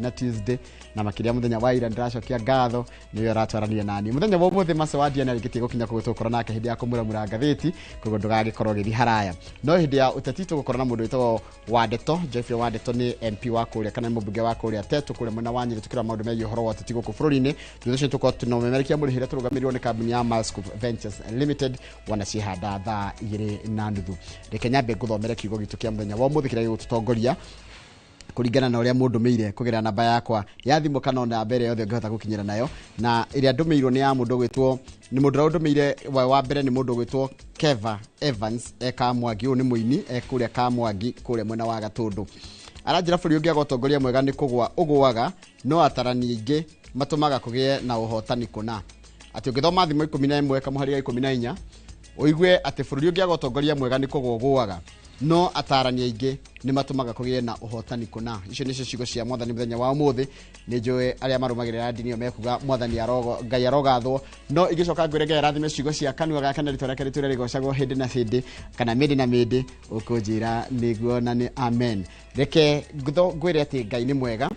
na Tuesday na makiria muthenya wa ira ndiracokia ngatho niyo ratwarania nani muthenya wa umuthi Masawadi na rigitie gukinya gutokora nake hindi ya Kũmuramura Magathĩti kogo ndugagikorwo githi haraya no hindi ya utatito gukora na mundu witagwo Wadeto Jeffrey Wadeto ni MP wa kuria kana mubunge wa kuria Tetu kuria mwena wa Nyeri tukira maundu megiĩ uhoro wa utati guku bururi-ini thutha tuko tunomemerekia murihira turugamirwo ni kambuni ya Masco Ventures Limited wanacihanda thaa 2:30 reke nyambe nguthomere kiugo gitu kia muthenya wa umuthi kiria gigututongoria kuringana na uria mundu meire kugera namba yakwa ya thimu kana na mbere yothe ngahota gukinyira nayo na iria ndumeirwo ni ya mundu gwitwo ni mundu ndumeire wa mbere ni mundu gwitwo Keva Evans Kamwangi ni muini kuria Kamwangi kuria mwena wa Gatundu aranjira buri ungi agotongoria mwega ni kugwa uguaga no atarani ingi matumaga kugie na uhotani kuna ati ungithoma thimu 11 kamuharia 14 uigue ati buri ungi agotongoria mwega ni kugwa uguaga no atarani ingi ni matumaga kugie na uhotani kuna icio nicio cigo cia mwathani muthenya wa umuthi ni njoe aria marumagirira ndini yo mekuga mwathani arogo ngai arogathwo no igicoka ngwirege rathime cigo cia kanua ga kana ritwa rake riture rigocagwo hindi na hindi kana mindi na mindi ukunjira niguo na ni amen reke ngwire ati ngai ni mwega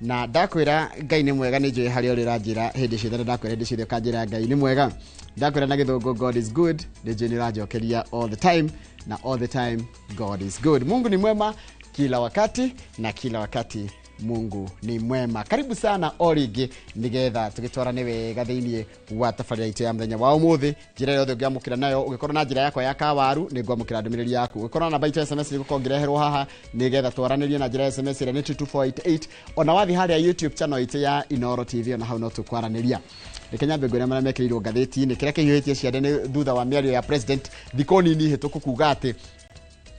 na ndakwira ngai ni mwega ni njoe hari uri ranjira hindi ciothe ndakwira hindi ciothe kanjira ngai ni mwega ndakwira na githungu God is good ni njoe ni ranjokeria all the time na all the time God is good. Mungu ni mwema kila wakati na kila wakati Mungu ni mwema. Karibu sana origi nigetha tugitwarane wega thiini wa tafaria itu ya muthenya wa umuthi njira yothe ngiamukira nayo ugikorwo na njira yakwa ya kawaru ni ngwamukira ndumiriri yaku ugikorwo na baita SMS ni gukongereherwo haha nigetha twaranirie na njira SMS ira ni 22488 ona wathi haria YouTube channel itu ya Inoro TV ona hau no tukwaraniria Kenya mbegwena mara mekirirwo ngatheti-ini kiria kihihitie ciande ni thutha wa miario ya president thikoni ni hituku kuga ati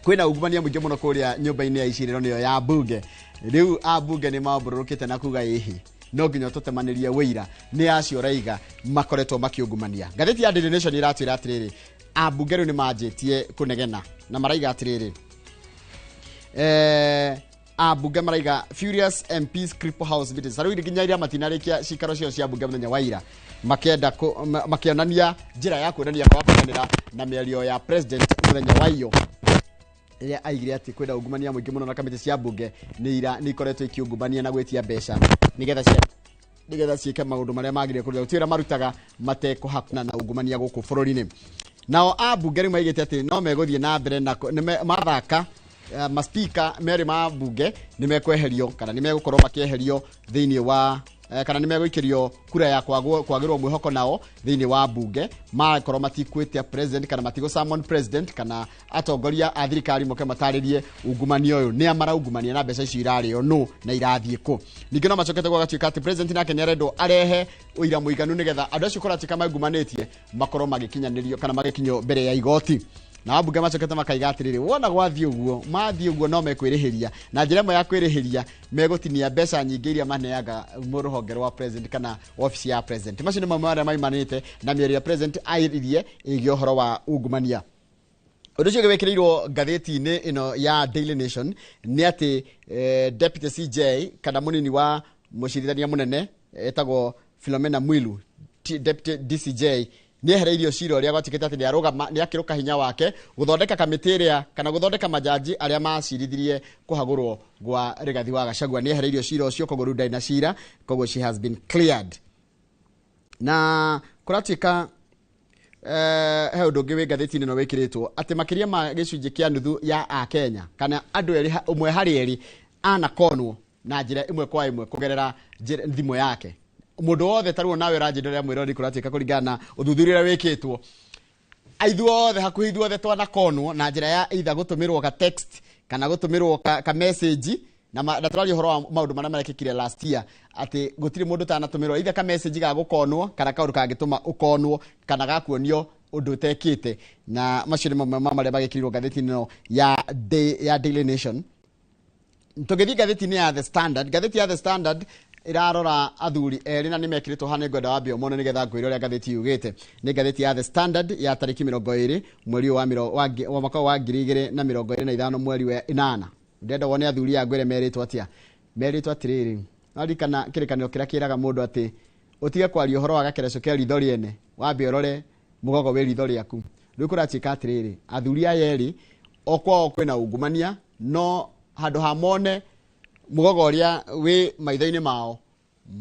kwina ugumania mwingi muno kuria nyumba-ini ya iciriro niyo ya bunge riu abunge ni mabururukite na kuga ihi no nginya tutemanirie wira ni acio raiga makoretwo makiungumania ngatheti ya Daily Nation iratwira atiriri abunge riu ni manjitie kunegena na maraiga atiriri abunge maraiga furious MPs cripple house meetings saru nginya iria matinarikia cikaro cio cia bunge muthenya wa ira makenda makionania njira ya kuonania kwa kuonera na miario ya president muthenya wa iyo iria aigire ati kwenda ungumania mwingi muno na kamiti cia bunge ni ikoretwo ikiungumania na gwetia mbeca nigetha ciike maundu maria magire kuria utira marutaga mateko hakuna na ungumania guku bururi-ini nao abunge riu maigite ati no meguthie na mbere na mathaka maspika meri ma bunge ni mekweherio kana ni megukorwo makieherio thiini wa kana ni meguikirio kura ya kwagirwo mwihoko nao thiini wa bunge makorwo matikwitia president kana matigo summon president kana atongoria a thirikari moke mataririe ungumania uyu ni amara ungumania na mbeca icio irario no na irathie ku ningi no macokete gwa gatuika ati president nake ni arendo arehe uira muiganu nigetha andu acio kuratika maungumanetie makorwo magikinyanirio kana magikinyo mbere ya igoti na abunge macokete makaiga atiriri wona gwathie uguo mathie uguo no mekwirihiria na njira ĩmwe ya kwirihiria megutinia mbeca nyingĩ iria maneaga muruhonge rwa president kana office ya president macio nĩ mamwe arĩa maimanĩte na mĩario ya president airirie ĩgiĩ ũhoro wa ungumania undu ũcio gĩwĩkĩrĩirwo ngathĩti-inĩ ĩno ya Daily Nation nĩ atĩ deputy CJ kana munini wa mũcirithania munene etagwo Philomena Mwilu deputy DCJ ni ehereirio cira uria gwatikite ati ni akiruka hinya wake guthondeka kamiti iria kana guthondeka majaji aria macirithirie kuhagurwo gwa Rigathi wa Gachagua ni ehereirio cira ucio koguo riu ndaina cira koguo she has been cleared na kuratika he undu ungi wi ngatheti-ini no wikiritwo ati makiria ma gicunji kia nuthu ya a Kenya kana andu eri umwe hari eri anakonwo na njira imwe kwa imwe kugerera thimu yake mundu wothe taruo nawe ranjindira mwirori kuratika kuringana uthuthuria wikitwo aithuothe hakuhi ithuothe twanakonwo na njira ya either gutumirwo ka text kana gutumirwo ka message na turari horo wa maundu maria marekikire last year ati gutiri mundu tanatumirwo either ka message ga gukonwo kana kaundu kangituma ukonwo kana gakuonio undu tekite na macio ni mamwe maria magikirirwo ngatheti-ini no ya Daily Nation tugithi ngatheti-ini ya The Standard ngatheti ya The Standard irarora athuri eri na nimekiritwo hane ngwenda wa bio mono nigetha ngwire uria ngatheti yugite ni ngatheti ya The Standard ya tariki 20 mweri wa mwaka wa 2025 mweri wa 8 ndenda wone athuri ya ngwire meritwo atiriri ari kana kirikanio kiria kiraga mundu ati utige kwaria horo wa gakereco kia ritho riene wambe urore mugogo we ritho riaku riu kurachika atiriri athuri aya eri okwa kwina ungumania no handu hamone mugogo uria wi maitho-ini mao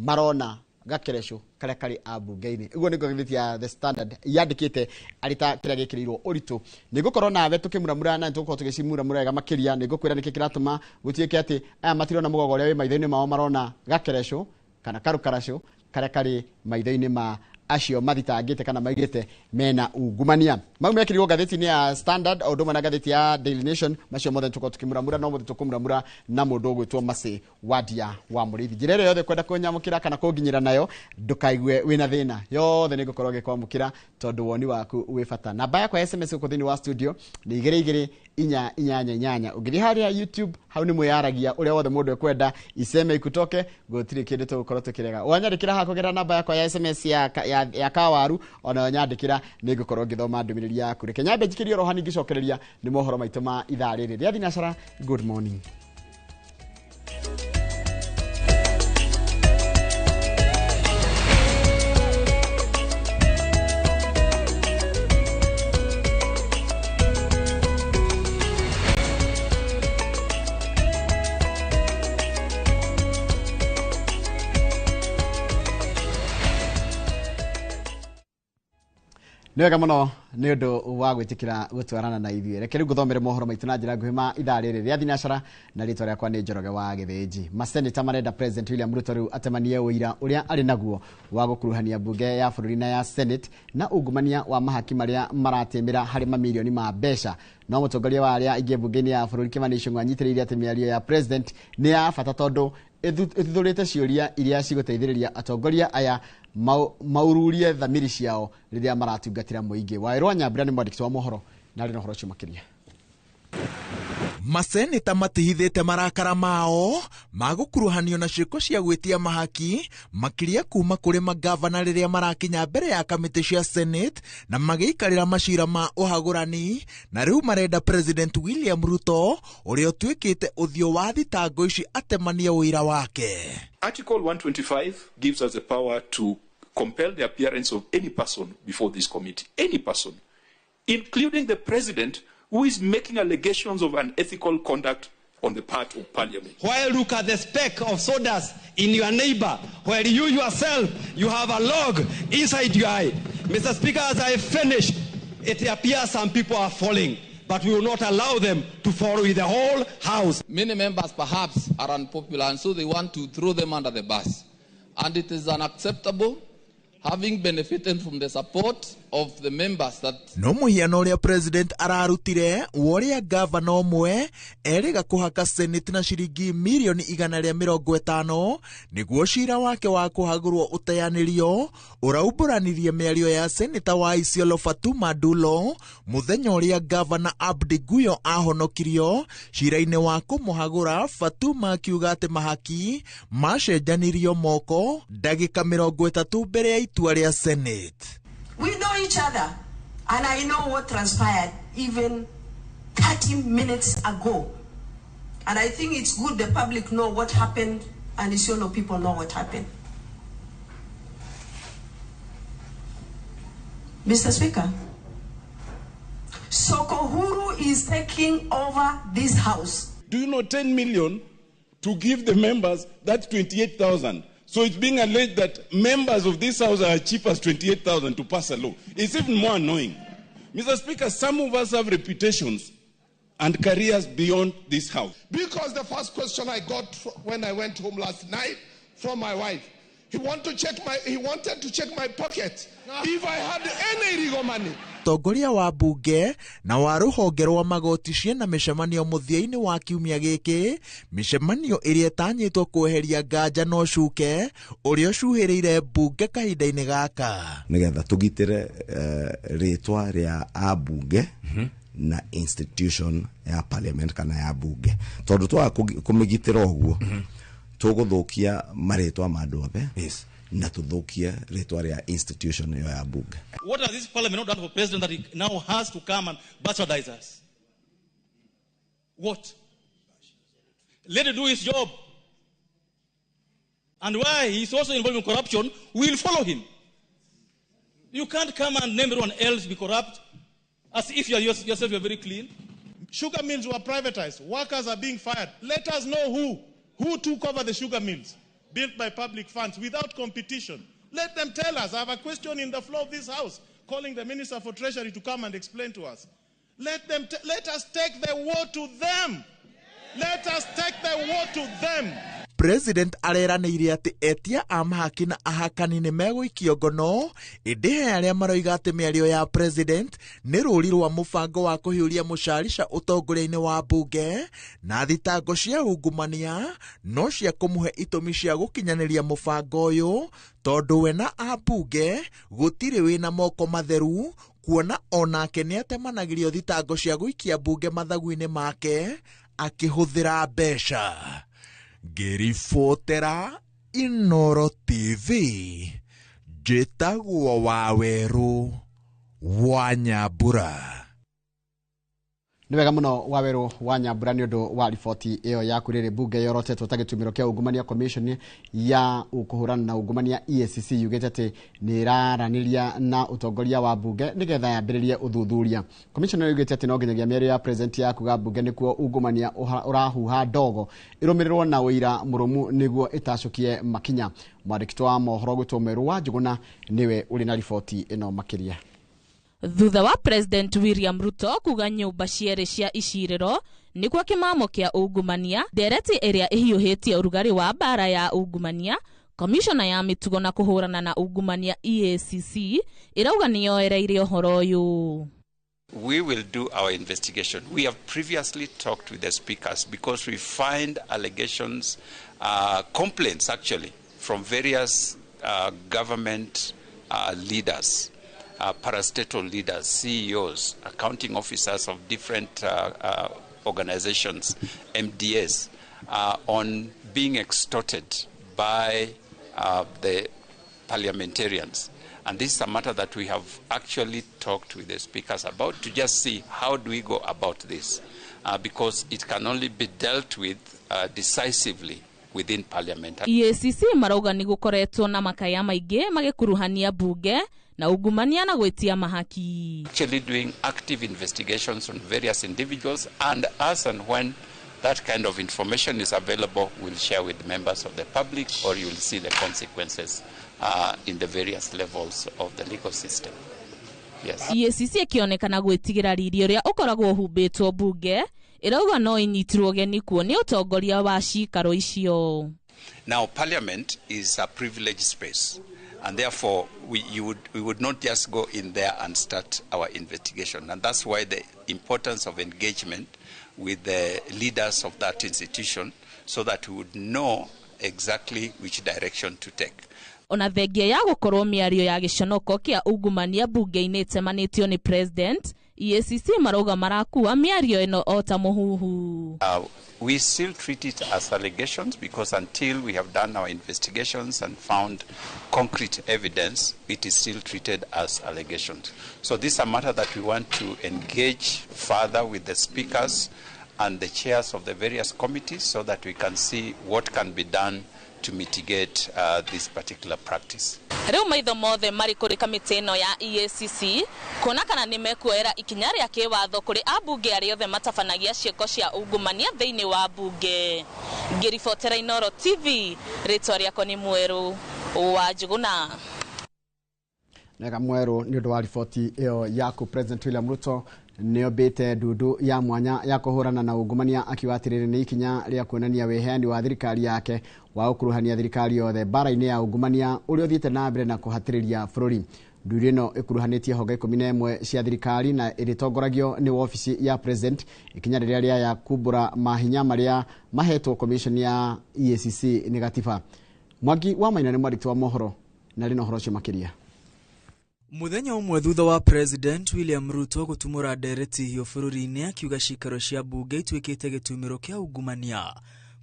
marona gakereco karia kari ambunge-ini iguo niguo githiti ya The Standard yandikite arita kiria gikirirwo uritu nigukorwo nawe tukimuramura na tugukorwo tugicimuramura wega makiria nigukwira niki kiratuma gutiike ati aya matirona mugogo uria wi maitho-ini mao marona gakereco kana karukaraco karia kari maitho-ini ma acio mathitangite kana maigite mena ungumania mau mekirirwo gatheti-ini ya Standard o ndumwe na gatheti ya Daily Nation macio mothe tuko tukimuramura no mothe tukumuramura na mundu ugwitwo Masi Wadia wa Murithi njira ĩrĩa yothe kwenda kunyamukira kana kunginyira nayo ndukaigue wina thina yothe nigukorwo gikwamukira tondu woni waku wi bata namba yakwa SMS uko thini wa studio ni 2288 ungithi haria YouTube hau ni mwiyaragia uria wothe mundu ekwenda iseme ikutoke gutiri kindu tugukorwo tukirega wanyandikira hakugera namba yakwa ya SMS ya kawaru ona nyandikira nigukorwo ngithoma ndumiriri yaku reke nyambe njikirie rohani ngicokereria ni mohoro maitu ma ithaa riri ria thinacara. Good morning. Nĩ wega mũno nĩ ũndũ wa gwĩtĩkĩra gũtwarana na ithuĩ reke rĩu ngũthomere mohoro maitũ na njĩra nguhĩ ma ithaa rĩrĩ rĩa thinacara na rĩtwa rĩakwa nĩ Njoroge wa Gĩthĩnji. Maseneta marenda President William Ruto rĩu atemanie ũira ũrĩa arĩ naguo wa gũkuruhania mbunge ya bũrũri na ya Senate na ungumania wa mahaki marĩa maratĩmĩra harĩ mamirioni ma mbeca. No mũtongoria wa arĩa aingĩ mbunge-inĩ ya bũrũri Kimani Ichung'wa anyitĩrĩire atĩ mĩario ya President nĩ ya bata tondũ ĩthuthurĩte ciũria iria cigũteithĩrĩria atongoria aya maururie thamiri ciao rĩrĩa maratungatĩra mũingĩ. Waĩrwo Nyambura nĩ mwandĩki wa mohoro na arĩ na ũhoro ũcio makĩria. Maseneta matihithĩte marakara mao magukuruhanio na ciĩko cia gwĩtia mahaki makiria kuma kũrĩ magavana rĩrĩa marakinya mbere ya kamĩtĩ cia Senate na magĩikarĩra macira ma ũhagũrani na rĩu marenda President William Ruto ũrĩa ũtuĩkĩte ũthiũ wa thitango ici atemanie ũira wake. Article 125 gives us the power to compel the appearance of any person before this committee, any person, including the President, who is making allegations of unethical conduct on the part of Parliament. While look at the speck of sawdust in your neighbor, where you yourself, you have a log inside your eye. Mr. Speaker, as I finish, it appears some people are falling, but we will not allow them to fall with the whole House. Many members perhaps are unpopular, and so they want to throw them under the bus. And it is unacceptable, having benefited from the support of the members that... No muhiano uria President ararutire woria gavana omwe erega kuhaka Senate na shiringi milioni 150 niguo cira wake wa kuhagurwo uteyanĩrio uraumbũranirie mĩario ya Senator wa Isiolo Fatuma Dulo muthenya uria gavana Abdi Guyo ahonokirio cira-inĩ wa kũmũhagũra. Fatuma akiuga atĩ mahaki macenjanirio moko ndagĩka 30 mbere ya itua rĩa Senate. We know each other, and I know what transpired even 30 minutes ago. And I think it's good the public know what happened, and Isiolo people know what happened. Mr. Speaker, Sokohuru is taking over this House. Do you know 10 million to give the members? That's 28,000. So it's being alleged that members of this House are cheap as 28,000 to pass a law. It's even more annoying. Mr. Speaker, some of us have reputations and careers beyond this House. Because the first question I got when I went home last night from my wife, he wanted to check my pocket if I had any legal money. Tongoria wa bunge na wa rũhonge rwa magoti ciena mĩcemanio mũthia-inĩ wa kiumia gĩkĩ, mĩcemanio ĩrĩa ĩtanyĩtwo kweheria nganja no cuke ũrĩa ũcuhĩrĩire bunge kahinda-inĩ gaka nĩgetha tũgitĩre rĩtwa rĩa abunge na institution ya parliament kana ya bunge tondũ twa kũmĩgitĩra ũguo tũgũthũkia marĩtwa ma andũ othe. Yes. Na tudhukia rĩtwa rĩa institution ya bunge. What has this parliament not done for president that he now has to come and bastardize us? What? Let him do his job. And why he's also involved in corruption, we'll follow him. You can't come and name everyone else be corrupt as if yourself you're very clean. Sugar mills were privatized. Workers are being fired. Let us know who. Who took over the sugar mills built by public funds without competition? Let them tell us. I have a question in the floor of this house, calling the Minister for Treasury to come and explain to us. Let us take the war to them. Let us take the war to them. President areranĩire atĩ etia a mahaki na ahakani nĩ megũikio ngono ĩndĩ he arĩa maroiga atĩ mĩario ya president nĩ rũri rwa mũbango wa kũhiũria mũcarica ũtongoria-inĩ wa mbunge na thitango cia ungumania no cia kũmũhe itũmi cia gũkinyanĩria mũbango ũyũ tondũ we na ambunge gũtirĩ wĩna moko matheru kuona onake nĩ atemanagĩrio thitango cia gũikia mbunge mathagu-inĩ make akĩhũthĩra mbeca. Ngĩribotera Inooro TV njĩtagwo Waweru wa Nyambura. Nĩ wega mũno Waweru wa Nyambura nĩ ũndũ wa riboti ĩyo yaku rĩrĩ mbunge yorotetwo ta gĩtumĩro kĩa ungumania commission ya kũhũrana na ungumania EACC yugĩte atĩ nĩ ĩraranĩria na ũtongoria wa mbunge nĩgetha yambĩrĩrie ũthuthuria. Commission yugĩte atĩ no nginyagia mĩario ya president ya kuga mbunge nĩkuo ungumania ũrahuha ndogo ĩrũmĩrĩrwo na ũira mũrũmu nĩguo ĩtacũkie makinya. Mwandĩki wa mohoro gwĩtwo Meru wa Njuguna nĩwe ũrĩ na riboti ĩno makĩria. Thutha wa President William Ruto kuga nyũmba cierĩ cia icirĩro nĩkuo kĩmamo kĩa ungumania, ndereti ĩrĩa ĩhiũhĩtie ũrugarĩ wa mbara ya ungumania, komishona ya mĩtugo na kũhũrana na ungumania EACC ĩrauga nĩyoereire ũhoro ũyũ. We will do our investigation. We have previously talked with the speakers because we find allegations, complaints actually, from various government leaders. Parastatal leaders, CEOs, accounting officers of different organizations, MDS, on being extorted by the parliamentarians. And this is a matter that we have actually talked with the speakers about to just see how do we go about this, because it can only be dealt with decisively within parliament. EACC marauga ni gukoretwo na makaya maingĩ magĩkuruhania bunge na ungumania na gwetia mahaki. Actually doing active investigations on various individuals, and as and when that kind of information is available, we'll share with members of the public, or you will see the consequences in the various levels of the legal system. Yes. EACC ikionekana gwĩtigĩra riri ũrĩa ũkoragwo humbĩtwo bunge irauga no inyitirwo geni kuo nĩ ũtongoria wa cikaro icio. Now, Parliament is a privileged space, and therefore we would not just go in there and start our investigation, and that's why the importance of engagement with the leaders of that institution, so that we would know exactly which direction to take. Ona thengia ya gũkorwo mĩario ya gĩconoko kĩa ungumania bunge-inĩ ĩtemanĩtio nĩ president, EACC marauga marakua mĩario ĩno o ta mũhuhu. We still treat it as allegations because until we have done our investigations and found concrete evidence, it is still treated as allegations. So this is a matter that we want to engage further with the speakers and the chairs of the various committees so that we can see what can be done to mitigate this particular practice. Rĩu maitho mothe marĩ kũrĩ kamĩtĩ ĩno ya EACC kuona kana nĩ mekuoera ikinya rĩa kĩwatho kũrĩ ambunge arĩa othe matabanagia ciĩko cia ungumania thĩinĩ wa bunge. Ngĩribotera Inooro TV, rĩtwa rĩakwa nĩ Mweru wa Njuguna. Nega Mweru nĩ ũndũ wa riboti ĩyo yaku. President William Ruto nĩombĩte ndundu ya mwanya ya kũhũrana na ungumania akiwatirĩrĩ nĩ ikinya rĩa kuonania weheani wa thirikari yake wa ũkuruhania thirikari yothe bara-inĩ ya ungumania ũrĩa ũthiĩte na mbere na kũhatĩrĩria bũrũri. Ndundu ĩno ĩkuruhanĩtie honge 11 cia thirikari na ĩrĩtongoragio nĩ ofici ya president, ikinya rĩrĩa rĩa kumbũra mahinya marĩa mahetwo commission ya EACC nĩ gatiba. Mwangi wa Maina nĩ mwandĩki wa mohoro na rĩna ũhoro ũcio makĩria. Muthenya umwe thutha wa President William Ruto gutumura ndereti hiyo bũrũri-inĩ akiuga cikaro cia bunge ituĩkĩte gĩtumĩro kĩa ungumania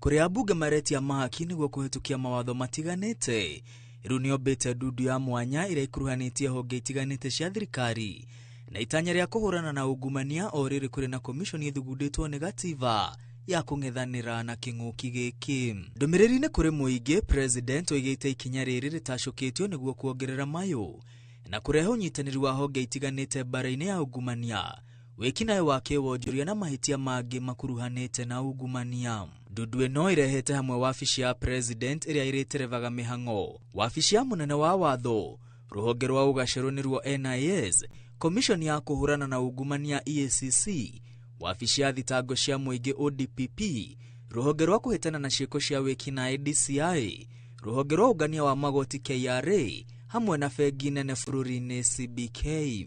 kũrĩa ambunge maretia mahaki nĩguo kũhĩtũkia mawatho matiganĩte. Rĩu nĩombĩte ndundu ya mwanya ĩrĩa ikuruhanĩtie honge itiganĩte cia thirikari na itanya rĩa kũhũrana na ungumania o rĩrĩ kũrĩ na commission ĩthugundĩtwo nĩ gatiba ya kũng'ethanĩra na kĩng'ũki gĩkĩ. Ndũmĩrĩri-inĩ kũrĩ mũingĩ, President oigĩte ikinya rĩrĩ rĩtacũkĩtio nĩguo kuongerera mayũ na kurehe ũnyitanĩri wa honge itiganĩte bara-inĩ ya ungumania wĩkinaĩ wake wonjoria na mahĩtia mangĩ makuruhanĩte na ungumania. Ndundu ĩno ĩrehete hamwe wabici ya president ĩrĩa ĩrĩterevaga mĩhang'o, wabici ya mũnene wa watho, rũhonge rwa ũgacĩru nĩruo NIS, komishoni ya kũhũrana na ungumania EACC, wabici ya thitango cia mũingĩ ODPP, rũhonge rwa kũhĩtana na ciĩko cia wĩkinaĩ DCI, rũhonge rwa ũngania wa magoti KRA, hamwe na bengi nene bũrũri-inĩ CBK.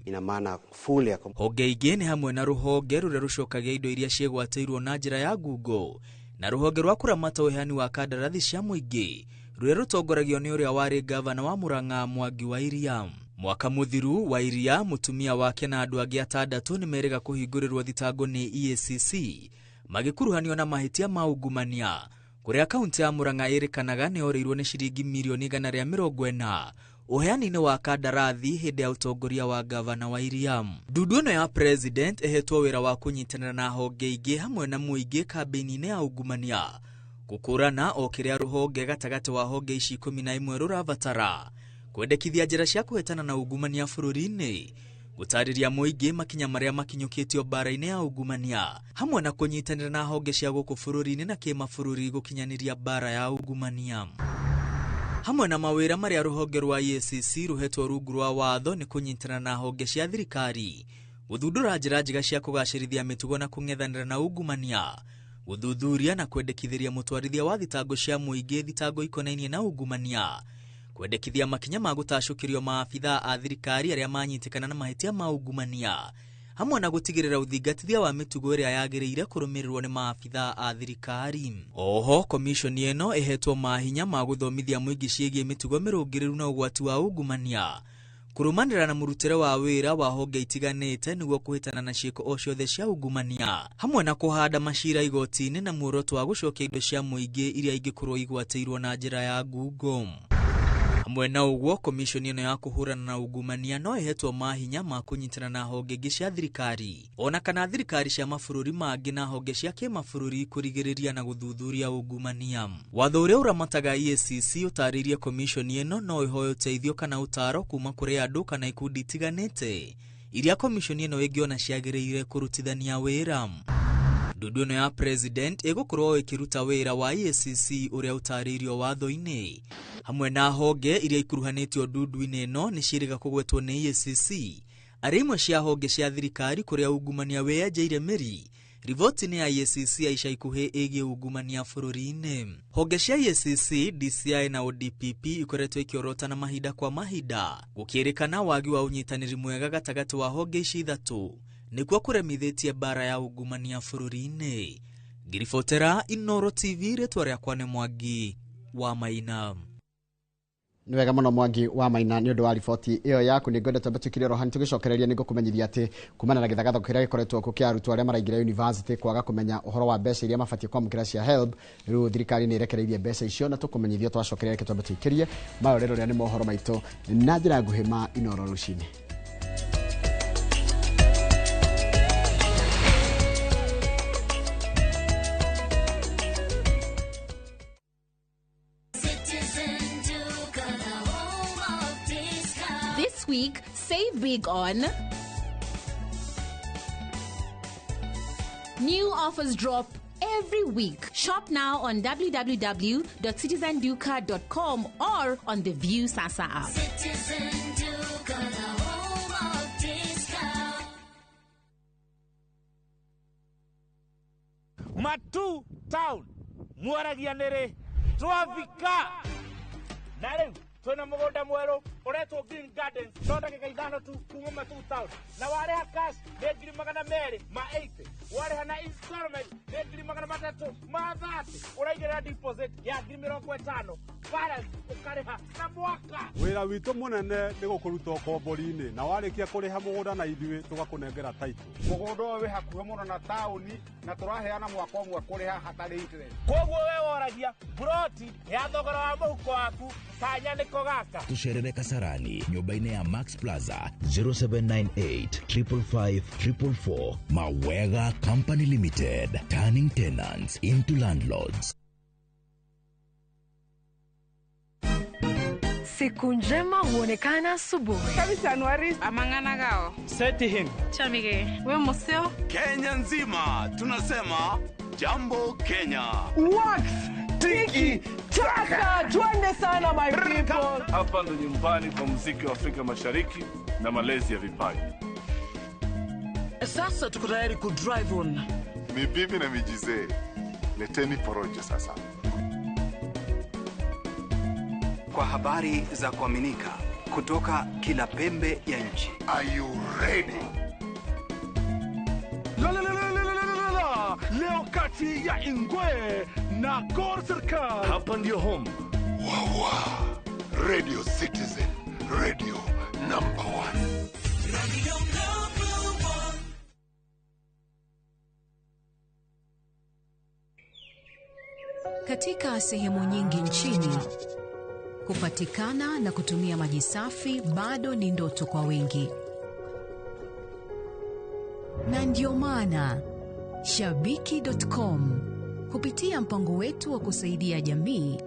Ina maana full ya honge ingĩ nĩ hamwe na rũhonge rũrĩa rũcokagia indo iria ciĩgwatĩirwo na njĩra ya ngungo, na rũhonge rwa kũramata ũheani wa kandarathi cia mũingĩ rũrĩa rũtongoragio nĩ ũrĩa warĩ gavana wa Murang'a Mwangi wa Iria. Mwaka mũthiru wa Iria, mũtumia wake na andũ angĩ 6 nĩ merĩga kũhingũrĩrwo thitango nĩ EACC magĩkuruhanio na mahĩtia ma ungumania, kũrĩa kaunti ya Murang'a ĩrĩkanaga nĩ orĩirwo nĩ ciringi mirioni 140 ũheani-inĩ wa kandarathi hĩndĩ ya ũtongoria wa gavana wa Iria. Ndundu ĩno ya president ĩhetwo wĩra wa kũnyitanĩra na honge ingĩ hamwe na mũingĩ kambĩini-inĩ ya ungumania, gũkũrana o kĩrĩa rũhonge gatagatĩ wa honge ici 11 rũrabatara, kwendekithia njĩra cia kũhĩtana na ungumania bũrũri-inĩ, gũtarĩria mũingĩ makinya marĩa makinyũkĩtio mbara-inĩ ya ungumania, hamwe na kũnyitanĩra na honge cia gũkũ bũrũri-inĩ na kĩmabũrũri gũkinyanĩria mbara ya ungumania. Hamwe na mawĩra marĩa rũhonge rwa EACC rũhetwo rungu rwa watho nĩ kũnyitana na honge cia thirikari, gũthundũra njĩra njega cia kũgacĩrithia mĩtugo na kũng'ethanĩra na ungumania, gũthuthuria na kwendekithĩria mũtwarithia wa thitango cia mũingĩ thitango ikonainie na ungumania, kwendekithia makinya ma gũtacũkĩrio maabithaa a thirikari arĩa manyitĩkana na mahĩtia ma ungumania, hamwe na gũtigĩrĩra ũthingatithia wa mĩtugo ĩrĩa yagĩrĩire kũrũmĩrĩrwo nĩ maabithaa a thirikari. Oho, komishoni ĩno ĩhetwo mahinya ma gũthomithia mũingĩ ciĩgiĩ mĩtugo mĩrũngĩrĩru na ũgwati wa ungumania, kũrũmanĩra na mũrutĩre wa wĩra wa honge itiganĩte nĩguo kũhĩtana na ciĩko o ciothe cia ungumania, hamwe na kũhanda macira igoti-inĩ na muoroto wa gũcokia indo cia mũingĩ iria ingĩkorwo igwatĩirwo na njĩra ya ngungo. Hamwe na ũguo, komishoni ĩno ya kũhũrana na ungumania no ĩhetwo mahinya ma kũnyitana na honge ingĩ cia thirikari, ona kana thirikari cia mabũrũri mangĩ na honge cia kĩmabũrũri kũrigĩrĩria na gũthuthuria ungumania. Watho ũrĩa ũramataga EACC ũtarĩirie komishoni ĩno no ĩhoe ũteithio kana ũtaaro kuma kũrĩ andũ kana ikundi itiganĩte iria komishoni ĩno ĩngĩona ciagĩrĩire kũrutithania wĩra. Ndundu ĩno ya president ĩgũkorwo ĩkĩruta wĩra wa EACC ũrĩa ũtarĩirio watho-inĩ, hamwe na honge iria ikuruhanĩtio ndundu-inĩ ĩno nĩ ciĩrĩga kũgwetwo nĩ EACC arĩ imwe cia honge cia thirikari kũrĩa ungumania wĩyenjeire mĩri. Riboti-inĩ ya EACC ya ica ikuhĩ ĩgiĩ ungumania bũrũri-inĩ. Honge cia EACC, DCI na ODPP ikoretwo ikĩorotana mahinda kwa mahinda, gũkĩrĩkana wagi wa ũnyitanĩri mwega gatagatĩ wa honge ici ithatũ nĩkuo kũremithĩtie mbara ya ungumania bũrũri-inĩ. Ngiribotera Inooro TV, rĩtwa rĩakwa nĩ Mwangi wa Maina. Nĩ wega mũno Mwangi wa Maina nĩ ũndũ wa riboti ĩyo yaku. Nĩ ngwendete mbĩtũkire rohani tũgĩcokereria nĩ ngũkũmenyithia atĩ kumana na gĩthagatho kĩrĩa gĩkoretwo kũkĩa arutwo arĩa maraingĩra university kwaga kũmenya ũhoro wa mbeca iria mabatiĩ kwamũkĩra cia HELB, rĩu thirikari nĩ ĩrekereirie mbeca icio na tũkũmenyithia twacokereria reke twambe tũikĩrie mayo rero rĩa nĩ mohoro maitũ na njĩra nguhĩ ma Inooro rũcinĩ. This week, save big on new offers drop every week. Shop now on www.citizenduca.com or on the View Sasa app. Citizen Duca, the home of discount. Matu town Mwaragianere Twavika Nare twina mugunda mweru uretwo Green Gardens ndagika ithano tu kuma Matu town na wareha cash nĩ ngiri magana merĩ ma 80 wareha na installment nĩ ngiri magana matatũ ma 30 ũraigĩrĩra deposit ya ngiri 50 balance ũkarĩha na mwaka. Wĩra witũ mũnene nĩ gũkũruta kombori-inĩ na warĩkia kũrĩha mũgũnda na ithuĩ tũgakũnengera title. Mũgũnda ũyũ wĩ hakuhĩ mũno na taũni na tũraheana mwaka ũmwe kũrĩha hatarĩ interest. Koguo we woragia broti ya thogora wa mũhuko waku kanya nĩko gaka. Tucerere Kasarani nyũmba-inĩ ya Max Plaza 0798 555 444. Mawega Company Limited, turning tenants into landlords. Siku njema huonekana asubuhi. Kabisa Anuari. Amangana gao. Seti him. Chamige. We museo. Kenya nzima tunasema jambo Kenya. Wax, tiki, taka. Twende sana my people. Hapa ndo nyumbani kwa muziki wa Afrika Mashariki na malezi ya vipaji. Sasa tuko tayari ku drive on. Mibibi na mijize. Leteni porojo sasa. Kwa habari za kuaminika kutoka kila pembe ya nchi. Are you ready? Leo kati ya Ingwe na Gor Serikali. Hapa ndio home. Wawa. Radio Citizen. Radio number 1. Radio number 1. Katika sehemu nyingi nchini, kupatikana na kutumia maji safi bado ni ndoto kwa wengi. Na ndio maana Shabiki.com kupitia mpango wetu wa kusaidia jamii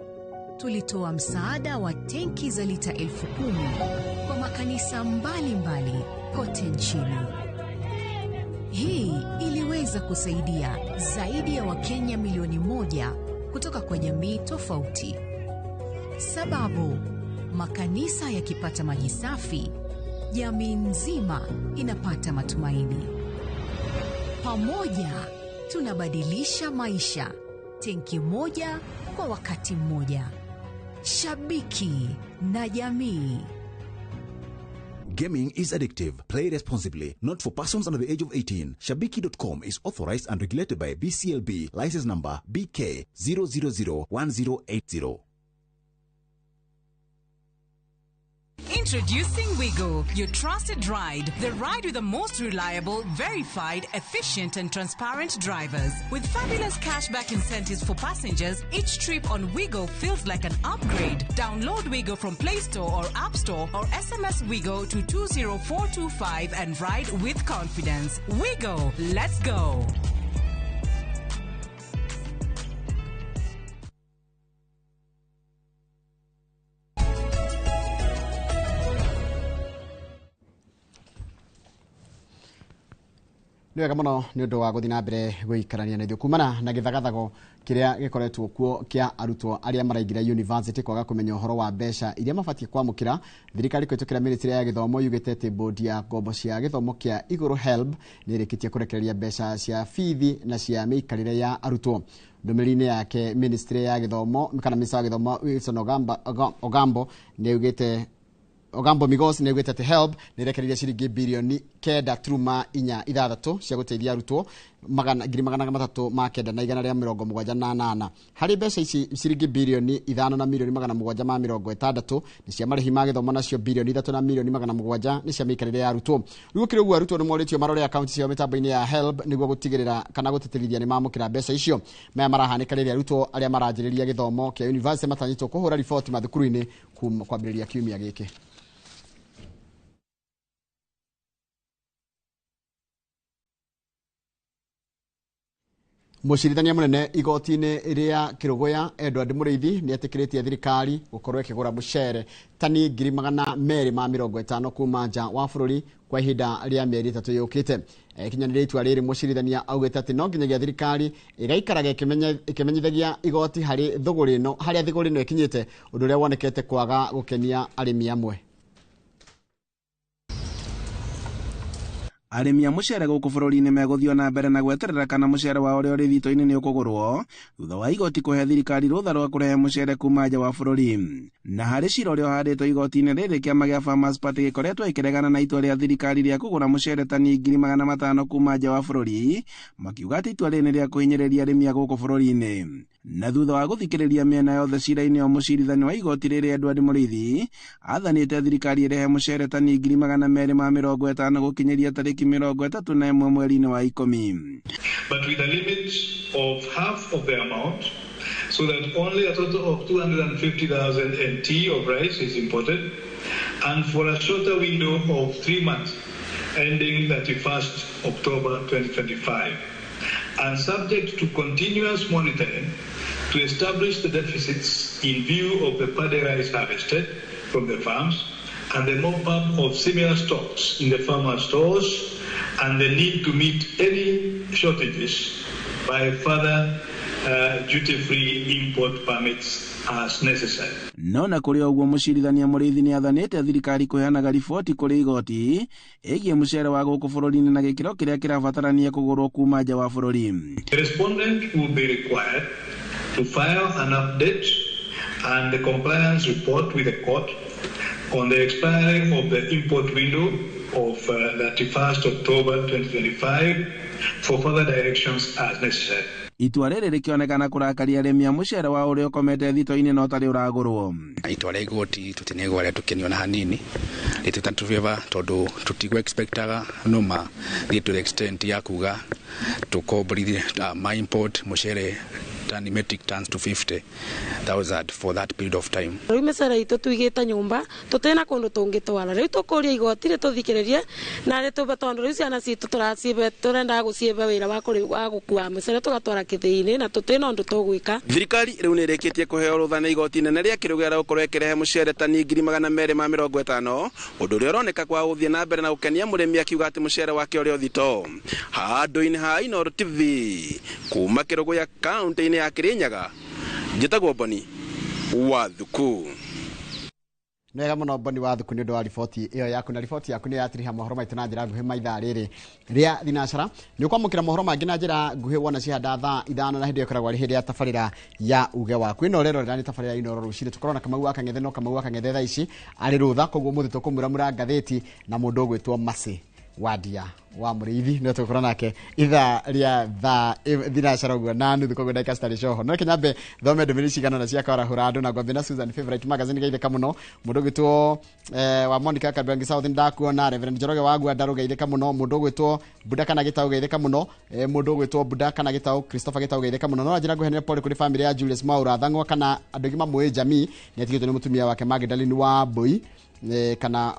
tulitoa msaada wa tenki za lita 10,000 kwa makanisa mbalimbali kote nchini. Hii iliweza kusaidia zaidi ya Wakenya milioni 1 kutoka kwa jamii tofauti. Sababu makanisa yakipata maji safi, jamii nzima inapata matumaini. Pamoja tunabadilisha maisha, tenki moja kwa wakati mmoja. Shabiki na jamii. Gaming is addictive. Play responsibly. Not for persons under the age of 18. Shabiki.com is authorized and regulated by BCLB. License number BK 0001080. Introducing Wigo, your trusted ride. The ride with the most reliable, verified, efficient and transparent drivers. With fabulous cashback incentives for passengers, each trip on Wigo feels like an upgrade. Download Wigo from Play Store or App Store or SMS Wigo to 20425 and ride with confidence. Wigo, let's go. Nĩ wega mũno nĩ ũndũ wa gũthiĩ na mbere gũikarania na ithuĩ kumana na gĩthagathago kĩrĩa gĩkoretwo kuo kĩa arutwo arĩa maraingĩra university kwaga kũmenya ũhoro wa mbeca iria mabatiĩ kwamũkĩra. Thirikari kũhĩtũkĩra Ministry ya Gĩthomo yugĩte atĩ bodi ya ngombo cia gĩthomo kĩa igũrũ HELB nĩ ĩrĩkĩtie kũrekereria mbeca cia bithi na cia mĩikarĩre ya arutwo. Ndũmĩrĩri-inĩ yake Ministry ya Gĩthomo kana Minister wa Gĩthomo Wilson Ogambo nĩ yugĩte Ogambo Migos nĩ yugĩte atĩ HELB nĩ ĩrekereirie ciringi bilioni 9.46 cia gũteithia arutwo 3,978 harĩ mbeca ici. Ciringi bilioni 5 na milioni 760 nĩ cia marĩhi ma gĩthomo, nacio bilioni 3 na milioni 700 nĩ cia mĩikarĩre ya arutwo. Rĩu kĩrĩ ũguo arutwo nĩ morĩtio marore akaunti ciao mĩtambo-inĩ ya HELB nĩguo gũtigĩrĩra kana gũtĩtĩrithia nĩ mamũkĩra mbeca icio. Maya marahanĩka rĩrĩa arutwo arĩa maranjĩrĩria gĩthomo kĩa university matanyĩtwo kũhũra riboti mathukuru-inĩ kwambĩrĩria kiumia gĩkĩ. Mũcirithania mũnene igoti-inĩ rĩa Kĩrũgũya Edward Mũrĩithi nĩ etĩkĩrĩtie thirikari gũkorwo ĩkĩgũra mũcere tani 250 kuma nja wa bũrũri kwa ihinda rĩa mĩeri 3 yũkĩte. Kinyanĩria itua rĩrĩ mũcirithania augĩte atĩ no nginyagia thirikari ĩgaikaraga ĩkĩmenyithagia igoti harĩa thũgũrĩ ĩno ĩkinyĩte, ũndũ ũrĩa wonekete kwaga gũkenia arĩmi amwe. Arĩmi a mũcere gũkũ bũrũri-inĩ megũthiĩ na mbere na gweterera kana mũcere wao ũrĩa ũrĩ thitoo-inĩ nĩ ũkũgũrwo thutha wa igoti kũhe thirikari rũtha rwa kũrehe mũcere kuma nja wa bũrũri. Na harĩ cira ũrĩa ũhandĩtwo igoti-inĩ rĩrĩ, kĩama gĩa Farmers Party gĩkoretwo ĩkĩregana na itua rĩa thirikari rĩa kũgũra mũcere tani 500 kuma nja wa bũrũri, makiuga atĩ itua rĩrĩ nĩ rĩa kũhinyĩrĩria arĩmi a gũkũ bũrũri-inĩ. Na thutha wa gũthikĩrĩria mĩena yothe cira-inĩ wa mũcirithania wa igoti rĩrĩ Edward Mũrĩithi athanĩte thirikari ĩrehe mũcere tani 250 gũkinyĩria tarĩki 31 mweri-inĩ wa 10. But with a limit of half of the amount, so that only a total of 250,000 NT of rice is imported, and for a shorter window of 3 months, ending 31st October 2025, and subject to continuous monitoring to establish the deficits in view of the paddy rice harvested from the farms, and the mop-up of similar stocks in the farmer stores, and the need to meet any shortages by further duty-free import permits as necessary. No na kuri oguo mucirithania Muriithi ni athanite thirikari kuheanaga riboti kuri igoti igie mucere wa guku bururi-ini na gikiro kiria kirabatarania kugurwo kuma nja wa bururi. The respondent will be required to file an update and the compliance report with the court on the expiry of the import window of 31st October 2025 for further directions as necessary. Itua riri rikionekana kurakaria arimi a mucere wa uria ukomete thito-ini no tari uragurwo. Itua ria igoti tutinegwa ria tukenio na hanini ritutatuviva tondu tutigwa expectaga numa to the extent ya kuga tukobrithie my import mucere metric tons to 50,000 for that period of time. Riu mecera itu tuigita nyumba tutena kundu tungitwara riu tukuria igoti ri tuthikiririe na ri tubetondu riu ciana citu turacibe turenda gucibe wira wa gukua mecera tugatwara kithii-ini na tutena undu tugwika. Thirikari riu ni rikitie kuheo rutha na igoti nene ria kirugera gukorwo ikirehe mucere tani 250 undu ria uroneka kwa uthie na mbere na gukenia murimi akiuga ati mucere wake uri uthito. Handu-ini ha Inooro TV kuma Kirugu ya kaunti-ini ya Kirinyaga njitagwo Boni wa Thuku. Nega muno Boni wa Thuku ni undu wa riboti iyo yaku, na riboti yaku ni yatiriha mohoro maitu na njira nguhi maitha riri ria thinacara ni ukwamukira mohoro mangi na njira nguhi wona cihanda thaa 5 na hindi ikoragwo ri hindi ya tabarira ya uge waku. Ino rero rani tabarira ya Inooro ruciri tukorona Kamau wa Kang'ethe no Kamau wa Kang'ethe thaa ici ari rutha koguo muthito Kũmuramura Magathĩti na mundu ugwitwo Masi Wadia wa Muriithi no tukora nake itha ria tha thinacara guo na nuthu koguo ndaka stari shoho no kinyambe thome ndumiri cigana na ciakora hurado na gwambe na Susan favorite magazine gaitheka muno mundu gwitwo wa Monica Kabangi South ndakuona Reverend Njoroge wagua ndaruga itheka muno mundu gwitwo Buda kana gitau gaitheka muno mundu gwitwo Buda kana gitau Christopher gitau gaitheka muno no njira guhenera pole kuri family ya Julius Maura thangwa kana andu gima mwe jami ni atigitwo ni mutumia wake Magdalene wa Boy kana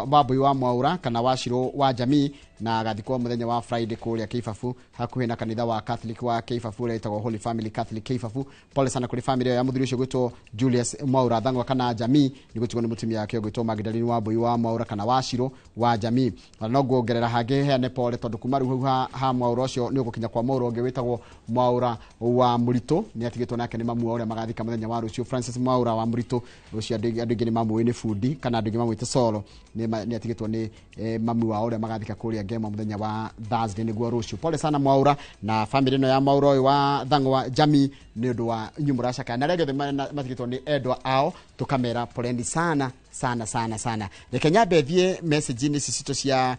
Babui wa Mwaura kana Washiro wa Jamii na agathikwo muthenya wa Friday kuria Keifafu hakuhi na kanitha wa Catholic wa Keifafu retagwo Holy Family Catholic Keifafu. Pole sana kuri family ya muthuri ucio gwitwo Julius Mwaura thangwa kana Jamii ni gutigwo ni mutumia wake gwitwo Magdalene wa Boy wa Mwaura kana Washiro wa Jamii. No guongerera hangi heane pole tondu kuma riu ha Mwaura ucio ni ugukinya kwa Mwaura ungi witagwo Mwaura wa Murito ni atigitwo nake ni mamu uria magathika muthenya wa rucio Francis Mwaura wa Murito ucio andu ingi ni mamu ni Fudi kana andu ingi mamwite Solo ni atigitwo ni mamu wa uria magathika kuria Ngema muthenya wa Thursday niguo rucio. Pole sana Mwaura na family no ya Mwaura wa thangwa Jamii ni undu wa nyumura caka na rege matigitwo ni endwa ao tukamera polendi sana sana sana sana. Rekenya bethie message ni sisito cia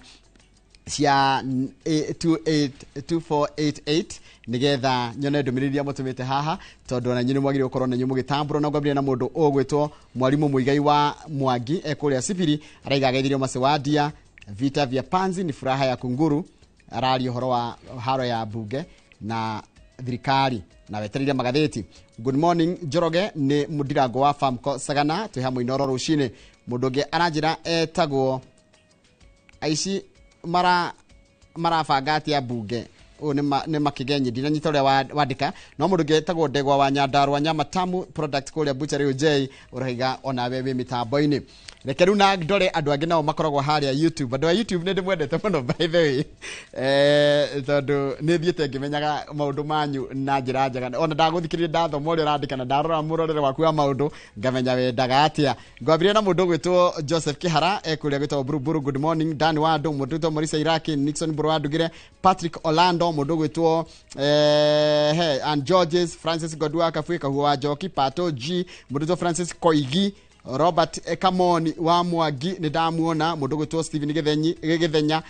2488 nigetha nyone ndumiriri mutumite haha tondu na nyine mwagire ukorwo na nyumu gitamburo na gwabire na mundu ogwitwo mwalimu muigai wa Mwangi ekuria Sibiri araiga gaithirio Masi Wadia vita vya panzi ni furaha ya kunguru arari horo wa haro ya bunge na thirikari na weterire Magathĩti. Good morning Njoroge ni mudirango wa Famco Sagana twi hamwe Inooro rucini mundu ngi aranjira etagwo aici marabanga atia bunge o ni makigenyi ndina nyita uria wandika no mundu ngetagwo Ndegwa wa Nyandarua Nyamatamu product kuria butchery UJ uraiga ona wewe mitambo-ini. Reke riu na ndore andu angi nao makoragwo haria YouTube andu a YouTube ni ndimwendete muno by the way tondu ni thiete ngimenyaga maundu manyu na njira njega ona ndaguthikiriria ndathoma uria urandika na ndarora murorere waku wa maundu ngamenya wendaga atia. Ngwambire na mundu gwitwo Joseph Kihara ekuria gwitwo Buruburu good morning Dan Wando mundu gwitwo Morisa Iraki Nixon Burwadugire Patrick Orlando mundu gwitwo and Georges Francis Godua Kafuika huwa Joki Pato G mundu gwitwo Francis Koigi Robert Kamoni wa Mwangi ni ndamuona mundu gwitwo Steven Githenya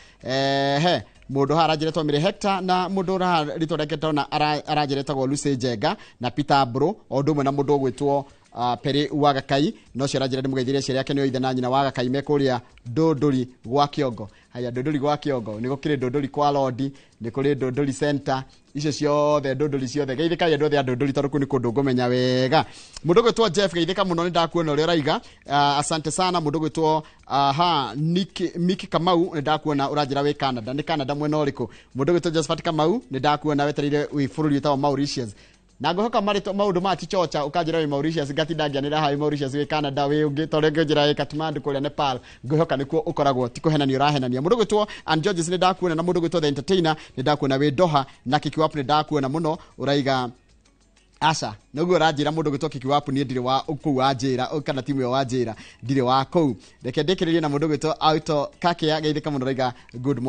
mundu harajiretwo Mire Hector na mundu ritoreketwo na arajiretwo Lucy Jega na Peter Bro odumwe na mundu gwitwo Peri Wagakai no cirajira ndimugeithirie ciria yake ni ithe na nyina Wagakai mekuria Ndũndũri gwa Kĩongo. Haya Ndũndũri gwa Kĩongo ni gukire Ndũndũri kwa Lodi ni kuri Ndũndũri center icio ciothe Ndũndũri ciothe geithika ya ndothe Ndũndũri tondu kuni kundu ngumenya wega. Mundu gwitwo Jeff geithika muno ni ndakuona uria raiga asante sana mundu gwitwo Miki Kamau ni ndakuona urajira we Canada ni Canada mwena uriku mundu gwitwo Josephat Kamau ni ndakuona weterire wi bururi tawa Mauritius na ngohoka marito maundu ma tichocha ukanjira wi Mauritius gatindangianira ha Mauritius wi Canada wi ungi torenge njira wi Kathmandu kuria Nepal ngohoka nikuo ukoragwo tikuhenania urahenania mundu gwitwo and Georges ni ndakuona na mundu gwitwo the entertainer ni ndakuona wi Doha na Kikiwapu ni ndakuona muno uraiga Asa niguo ranjira mundu gwitwo Kikiwapu ni ndire wa uku wanjira kana timu yo wanjira ndire wa ku reke ndikiririe na mundu gwitwo auto kake ya geithika mundu raiga good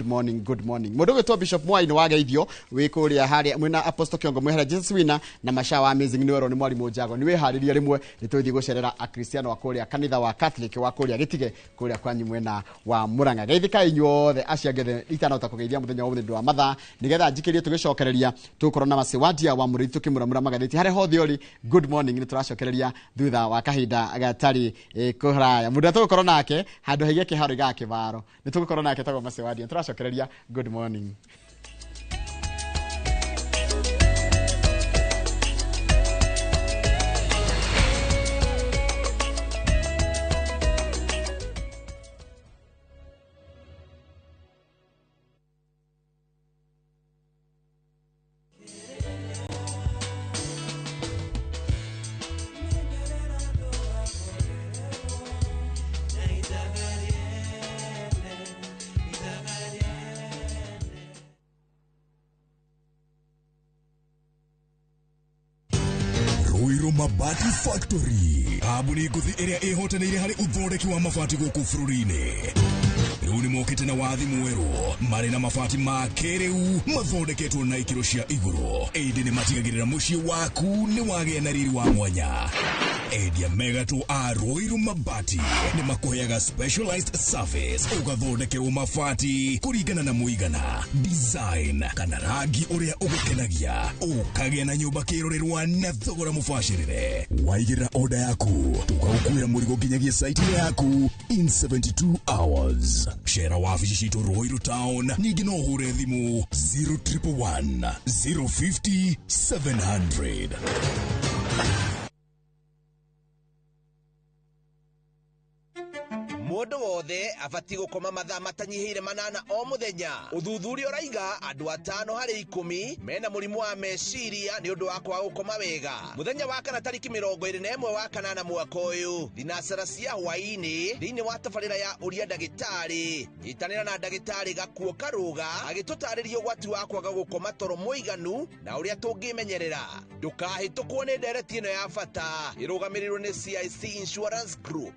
morning mundu gwitwo Bishop Mwai ni wageithio wi kuria haria mwina Apostle Kiongo mwehera Jesus wina na masha wa amazing ni wero ni mwalimu Njago ni wiharirie rimwe nituthi gucerera akristiano wa kuria kanitha wa Catholic wa kuria gitige kuria kwanyu mwena wa Muranga geithika inyuothe acia ngethe itana utakugeithia muthenya wa muthenya wa mathaa nigetha njikirie tugicokereria tukorwo na masewadia wa Murithi Kũmuramura Magathĩti hare hothe uri good morning ni turacokereria thutha wa kahinda gatari kuhraya muda tugukorwo nake handu haigie kiharo ga kivaro ni tugukorwo nake tagwo masewadia turacokereria good morning. Mabati Factory abuni nguthi iria ihotanire hari uthondeki wa mabati guku bururi-ini riu ni mokite na wathi mweru mari na mabati ma kiriu mathondeketwo na ikiro cia iguru indi ni matigagirira mucii waku ni wagia na riri wa mwanya endia megato a Ruiru Mabati ni makuheaga specialized service ugathondekerwo mabati kuringana na muigana design kana rangi uria ugukenagia ukagia na nyumba kirorerwa na thogora mubashirire waigirira order yaku tugagukuira murigo nginyagia site yaku in 72 hours share wabici citu Ruiru Town ningi no hure thimu 0111 050 700. Mundu wothe abati gukoma mathaa matanyihire manana o muthenya. Uthuthuria uraiga andu 5 hari 10 mena murimu wa meciria ni undu wa kwaga gukoma wega. Muthenya wa kana tariki 21 wa kanana mwaka uyu thinasara cia hwaini thiini wa tabarira ya uria ndagitari nyitanira na ndagitari Gakuo Karuga agitutariria ugwati wa kwaga gukoma toro muiganu na uria tungimenyerera. Ndukahitukwo ni ndereti ino ya bata irugamirirwo ni CIC Insurance Group.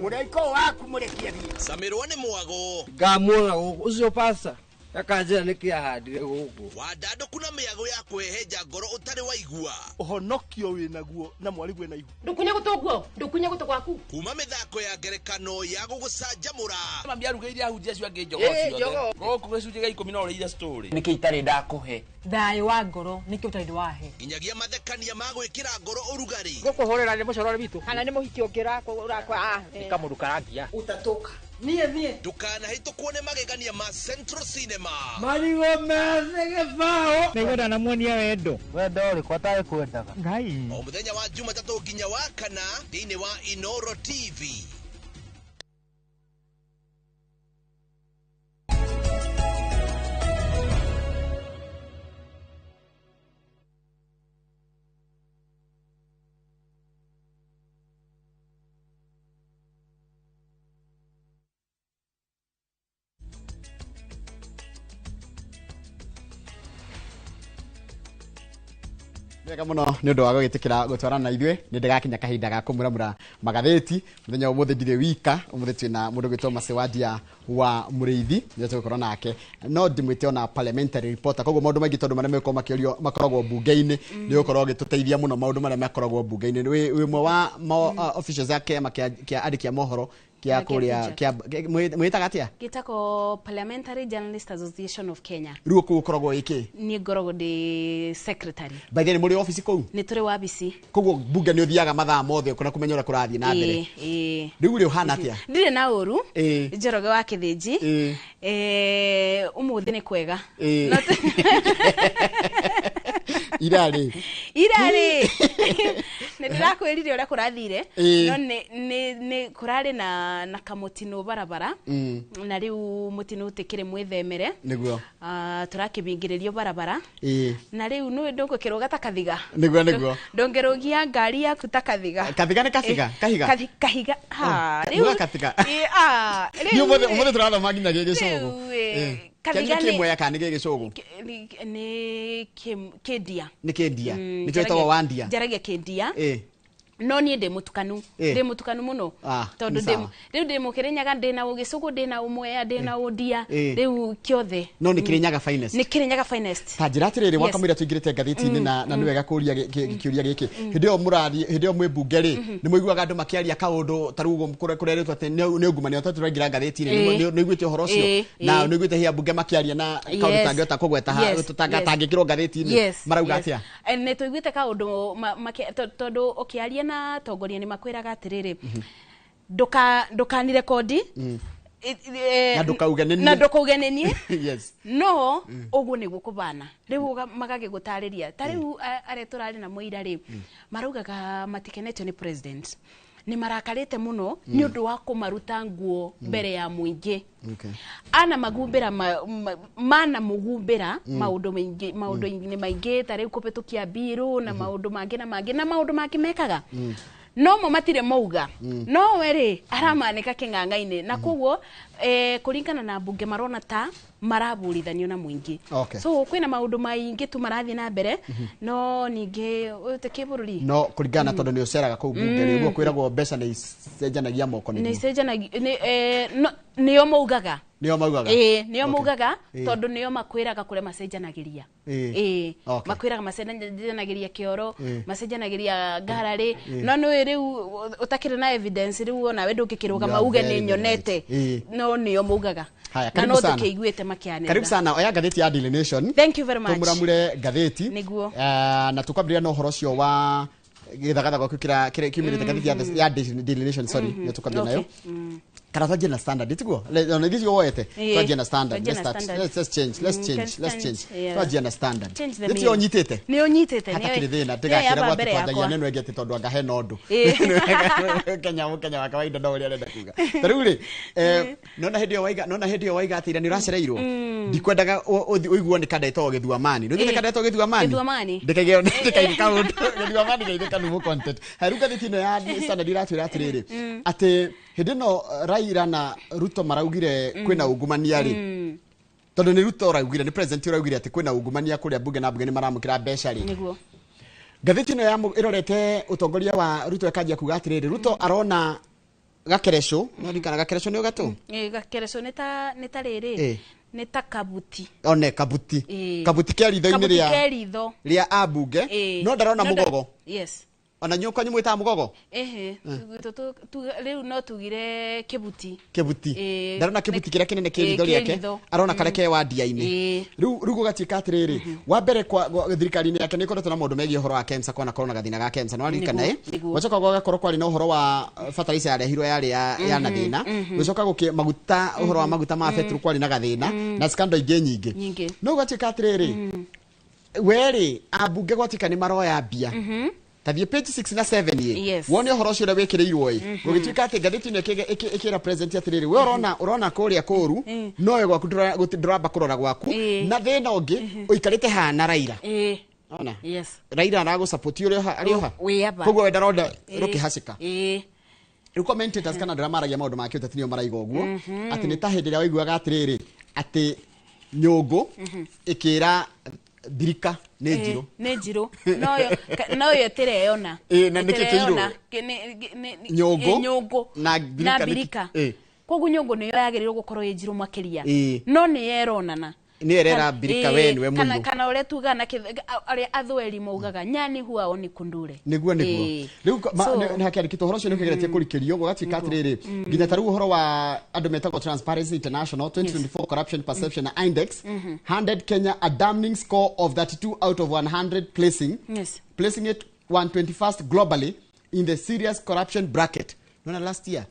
Muraiko waku murekia bia Samirwa ni mwago ngamwona ucio pasa akanjira nikia handire guku wadado kuna miago ya kweheja ngoro utari waigua uhonokio winaguo na mwalimu wina ihu ndukunye gutogwaku kuma mithako ya ngerekano ya gugucanjamura mambia rugeire ahunjia cio ange njogo ciothe goku gicunje ga 10 no ria story niki itari ndakuhe thayo wa ngoro niki utari wahe inyagia mathekania ma gwikira ngoro urugari gukuhorera ni mucorore bitu kana ni muhiki ungira urakwa kamundu karangia utatoka nie ndukanahitukwo ni magegania ma Central Cinema marigo methege bao nigoda na muonia wendo uri kwatae kwendaga ngai o muthenya wa Jumatatu nginya wa kana thiini wa Inoro TV. Wega muno ni undu wa gugitikira gutwarana na ithwe ni ndigakinya kahinda ga Kũmuramura Magathĩti muthenya umuthi ndire wika umuthi twina mundu gwitwo Masewadia wa Muriithi ni tugukorwo nake no ndimwite ona parliamentary reporter koguo maundu maingi tondu marĩa meko makĩorio makoragwo bunge-inĩ ni ukorwo gituteithia muno maundu marĩa makoragwo bunge-inĩ wi mwe wa officials ya kema kia andiki a mohoro kia kuria kia mwitaga atia gitako Parliamentary Journalist Association of Kenya ruo ku ukoragwo iki ni ngorogwo ndi secretary by the way muri office kou ni turi wabici koguo bunge ni uthiaga mathaa mothe kuna kumenya ura kurathie na mbere riu ri uhana atia ndire na uru Njoroge wa Kithinji umuthi ni kwega irari nä ndä rakwärire å rä a kå rathire no nä kå rarä na kamå barabara na rä u må tino å tä kä rä mwä themere tå rakä bingä rä rio barabara na rä u nä ndå ngå kä rå ga ta kathiga ndå ngä rå gia ngari yaku ta kathiga nä kahiga kahiga må tå rathoma nginya gä gä cogo kathiga kä mwea kana nä gä gä cogo nä kä ndia nä kä etagwo wandia njaragia kä ndia no niä ndä må tukanu må no tondå rä u ndä må kä rä nyaga ndä na å gä cågå ndä na å mwea ndä na å ndia rä u kä othe no nä kä rä nyaga nä kä rä nyaga ta njä ra atä rä rä mwaka må ira tå ingä rä te ngathä-inä na nä wega kå ria kä å ria gä kä hä ndä ä yo må rathi hä ndä ä yo mwä mbunge rä nä må iguaga andå makä aria kaå ndå ta rä u kå rerä two atä nä ungumania tå tå raingä ra ngathä-inä nä iguä te å horo å cio na nä iguä te hä a mbunge makä aria na kaå ndå tangä hota kå gweta tangä kä rwo ngathä-inä marauga atä a nä tå iguä te kaå ndå tondå å kä aria na tongoria nä makwä raga atä rä rä ndåkanire kondi na ndåkaugenenie no å guo nä guo kå bana rä u magagä gå tarä ria ta rä u arä tå rarä na må ira rä maraugaga matikenetio nä president nä marakarä te må no nä å ndå wa kå maruta nguo mbere ya må ingä ana magumbä ra mana må gumbä ra maå ndå maingä ta rä u kå pä tå kia mbirå na maå ndå mangä na maå ndå mangä mekaga no mo matire mauga no we aramanika king'ang'a-inĩ na koguo kũringana na mbunge marona ta maraburithanio na mũingĩ so kwĩna maũndũ maingĩ tu marathiĩ na mbere no ningĩ ũte kĩbũrũri no kũringana na tondũ nĩ ũceraga kũu mbunge rĩ ũguo kwĩragwo mbeca nĩ icenjanagia moko nĩ icenjanagia nĩo maugaga nĩo maugaga tondũ nĩo makwĩraga kũrĩa macenjanagĩria makwĩraga macenjanagĩria kĩoro macenjanagĩria ngararĩ no nĩ rĩu ũtakĩrĩ na evidence rĩu ona we ndũngĩkĩrũgama uge nĩ nyonete no nĩo maugaga na no tũkĩiguĩte makĩanĩrĩra karibu sana oya ngathĩti ya Daily Nation thank you very much Kũmuramure ngathĩti nĩguo na tũkwambĩrĩria na ũhoro ũcio wa gĩthagathago kiumĩrĩte ngathĩti ya Daily Nation sorry nĩ tũkwambĩrĩria nayo kana twanjie na standard tiguo ona gĩthi woete twanjie na standard let's change twanjie na standard nĩ ũnyitĩte hatakĩrĩ thĩna ndĩgakĩre gwatũkwanjagia neno ĩngĩ atĩ tondũ anga hena ũndũ Kenya wa kawaida no ũrĩa arenda kuga ta rĩu rĩ nona hĩndĩ ĩyo waiga atĩ ira nĩ ũracereirwo ndikwendaga ũiguo nĩ kada ĩtagwo gĩthuamani nĩ ũthĩte kada ĩtagwo gĩthuamani ndĩkaigĩ kaũndũ gĩthuamani gaithĩka nũmũ content harĩ ngathĩti-ino ya standard iratwĩra atĩrĩrĩ atĩ hĩndĩ ĩno Raila na Ruto maraugire kwĩna ungumania rĩ tondũ nĩ Ruto raugire nĩ president raugire atĩ kwĩna ungumania kũrĩa mbunge na mbunge nĩ maramũkĩra mbeca rĩ nĩguo ngathĩti ĩno ĩrorete ũtongoria wa Ruto ĩkanjia kuga atĩrĩrĩ Ruto arona gakereco no rikana gakereco nĩ ũgatũ gakereco nĩ ta rĩrĩ nĩ ta kabuti kabuti kĩa ritho-inĩ rĩa ambunge no ndarona mũgogo ona nyũkwa nyũmwĩtaga mũgogo rĩu no tugire kĩbuti ndarona kĩbuti kĩrĩa kĩnene kĩritho rĩake arona karĩa ke wandia-inĩ rĩu gũgatuĩka atĩrĩrĩ wa mbere thirikari-inĩ yake nĩ ĩkoretwo na maũndũ megiĩ ũhoro wa KEMSA kona korwo na gathĩna ga KEMSA nĩ waririkana gũcoka gũgakorwo kwarĩ na ũhoro wa fertilizer yarehirwo yarĩ ya na thĩna gũcoka maguta ũhoro wa maguta ma betũrũ kwarĩ na gathĩna na scandal ingĩ nyingĩ no gũgatuĩka atĩrĩrĩ werĩ ambunge gwatuĩka nĩ maroya mbia tathiĩ page 6 na 7 ye wone ũhoro ũcio ũrĩa wĩkĩrĩirwo gũgĩtuĩka atĩ ngathĩti-ĩno ĩkĩra president atĩrĩrĩ we ũrona kũrĩa kũũru nowe gwaku ndũramba kũrora gwaku na thĩna ũngĩ ũikarĩte hana Raila ona Raila aragũsapoti ũrĩa arĩ oha koguo we ndaronda rũkĩhacĩka rĩu commentators kana andũ arĩa maragia maũndũ ma kĩũteti nĩo maraiga ũguo atĩ nĩ ta hĩndĩ ĩrĩa waiguaga atĩrĩrĩ atĩ nyũngũ ĩkĩra birika nĩ njirũ no yo tireyona na nĩkĩkĩirwo nyũngũ na birika koguo nyũngũ nĩyo yagĩrĩirwo gũkorwo ĩ njirũ makĩria no nĩ yeronana nĩ erera birika we nĩwe mũirũ kana ũrĩa tuga na arĩa athweri maugaga nyani huao nĩ kundure nĩguo rĩu nĩ hakĩandĩkĩtwo ũhoro ũcio nĩ ũkĩgeretie kũrikĩrio gũgatuĩka atĩrĩrĩ nginya ta rĩu ũhoro wa andũ metagwo Transparency International 2024 Corruption Perception Index handed Kenya a damning score of 32 out of 100 placing it 121st globally in the serious corruption bracket. Nona last year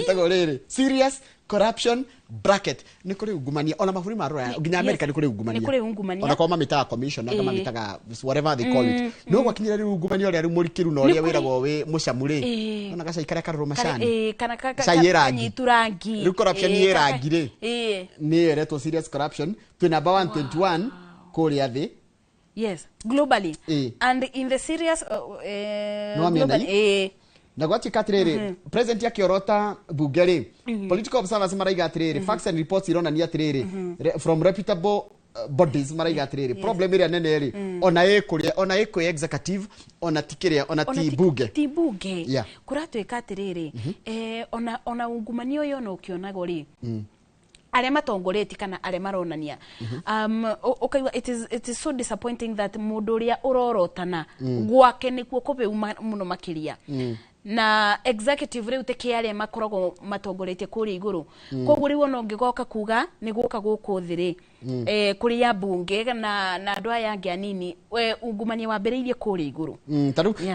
itago riri serious corruption bracket ni kuri ungumania ona maburi ma Rwanda nginya America ni kuri ungumania ona kwa mamitaga commission na mamitaga whatever they call it no gwakinyira ri ungumania uri murikiru na uri wiragwo wi mucamuri ona gaca ikare karuru macani kana kanyiturangi ri corruption ni rangi ri ni eretwo serious corruption to number 121 kuri athi. Yes, globally. And in the serious globally. Na gwati katrere president yake orota bugeri political observers maraiga atrere facts and reports irona ni atrere from reputable bodies maraiga atrere problem ire nene ri ona eko executive ona tikiria ona tibuge kuratweka atrere ona ungumanio yo no kionago ri aria matongoreti kana aria maronania okay, it is so disappointing that mundu ria urorotana gwake nikuo kobe muno makiria na executive riu teke aria makorogo matongoretie kuri iguru koguo riu no ngigoka kuga ni guka guku thiri kuri ya bunge na andu aya ngi anini ungumania wambiriirie kuri iguru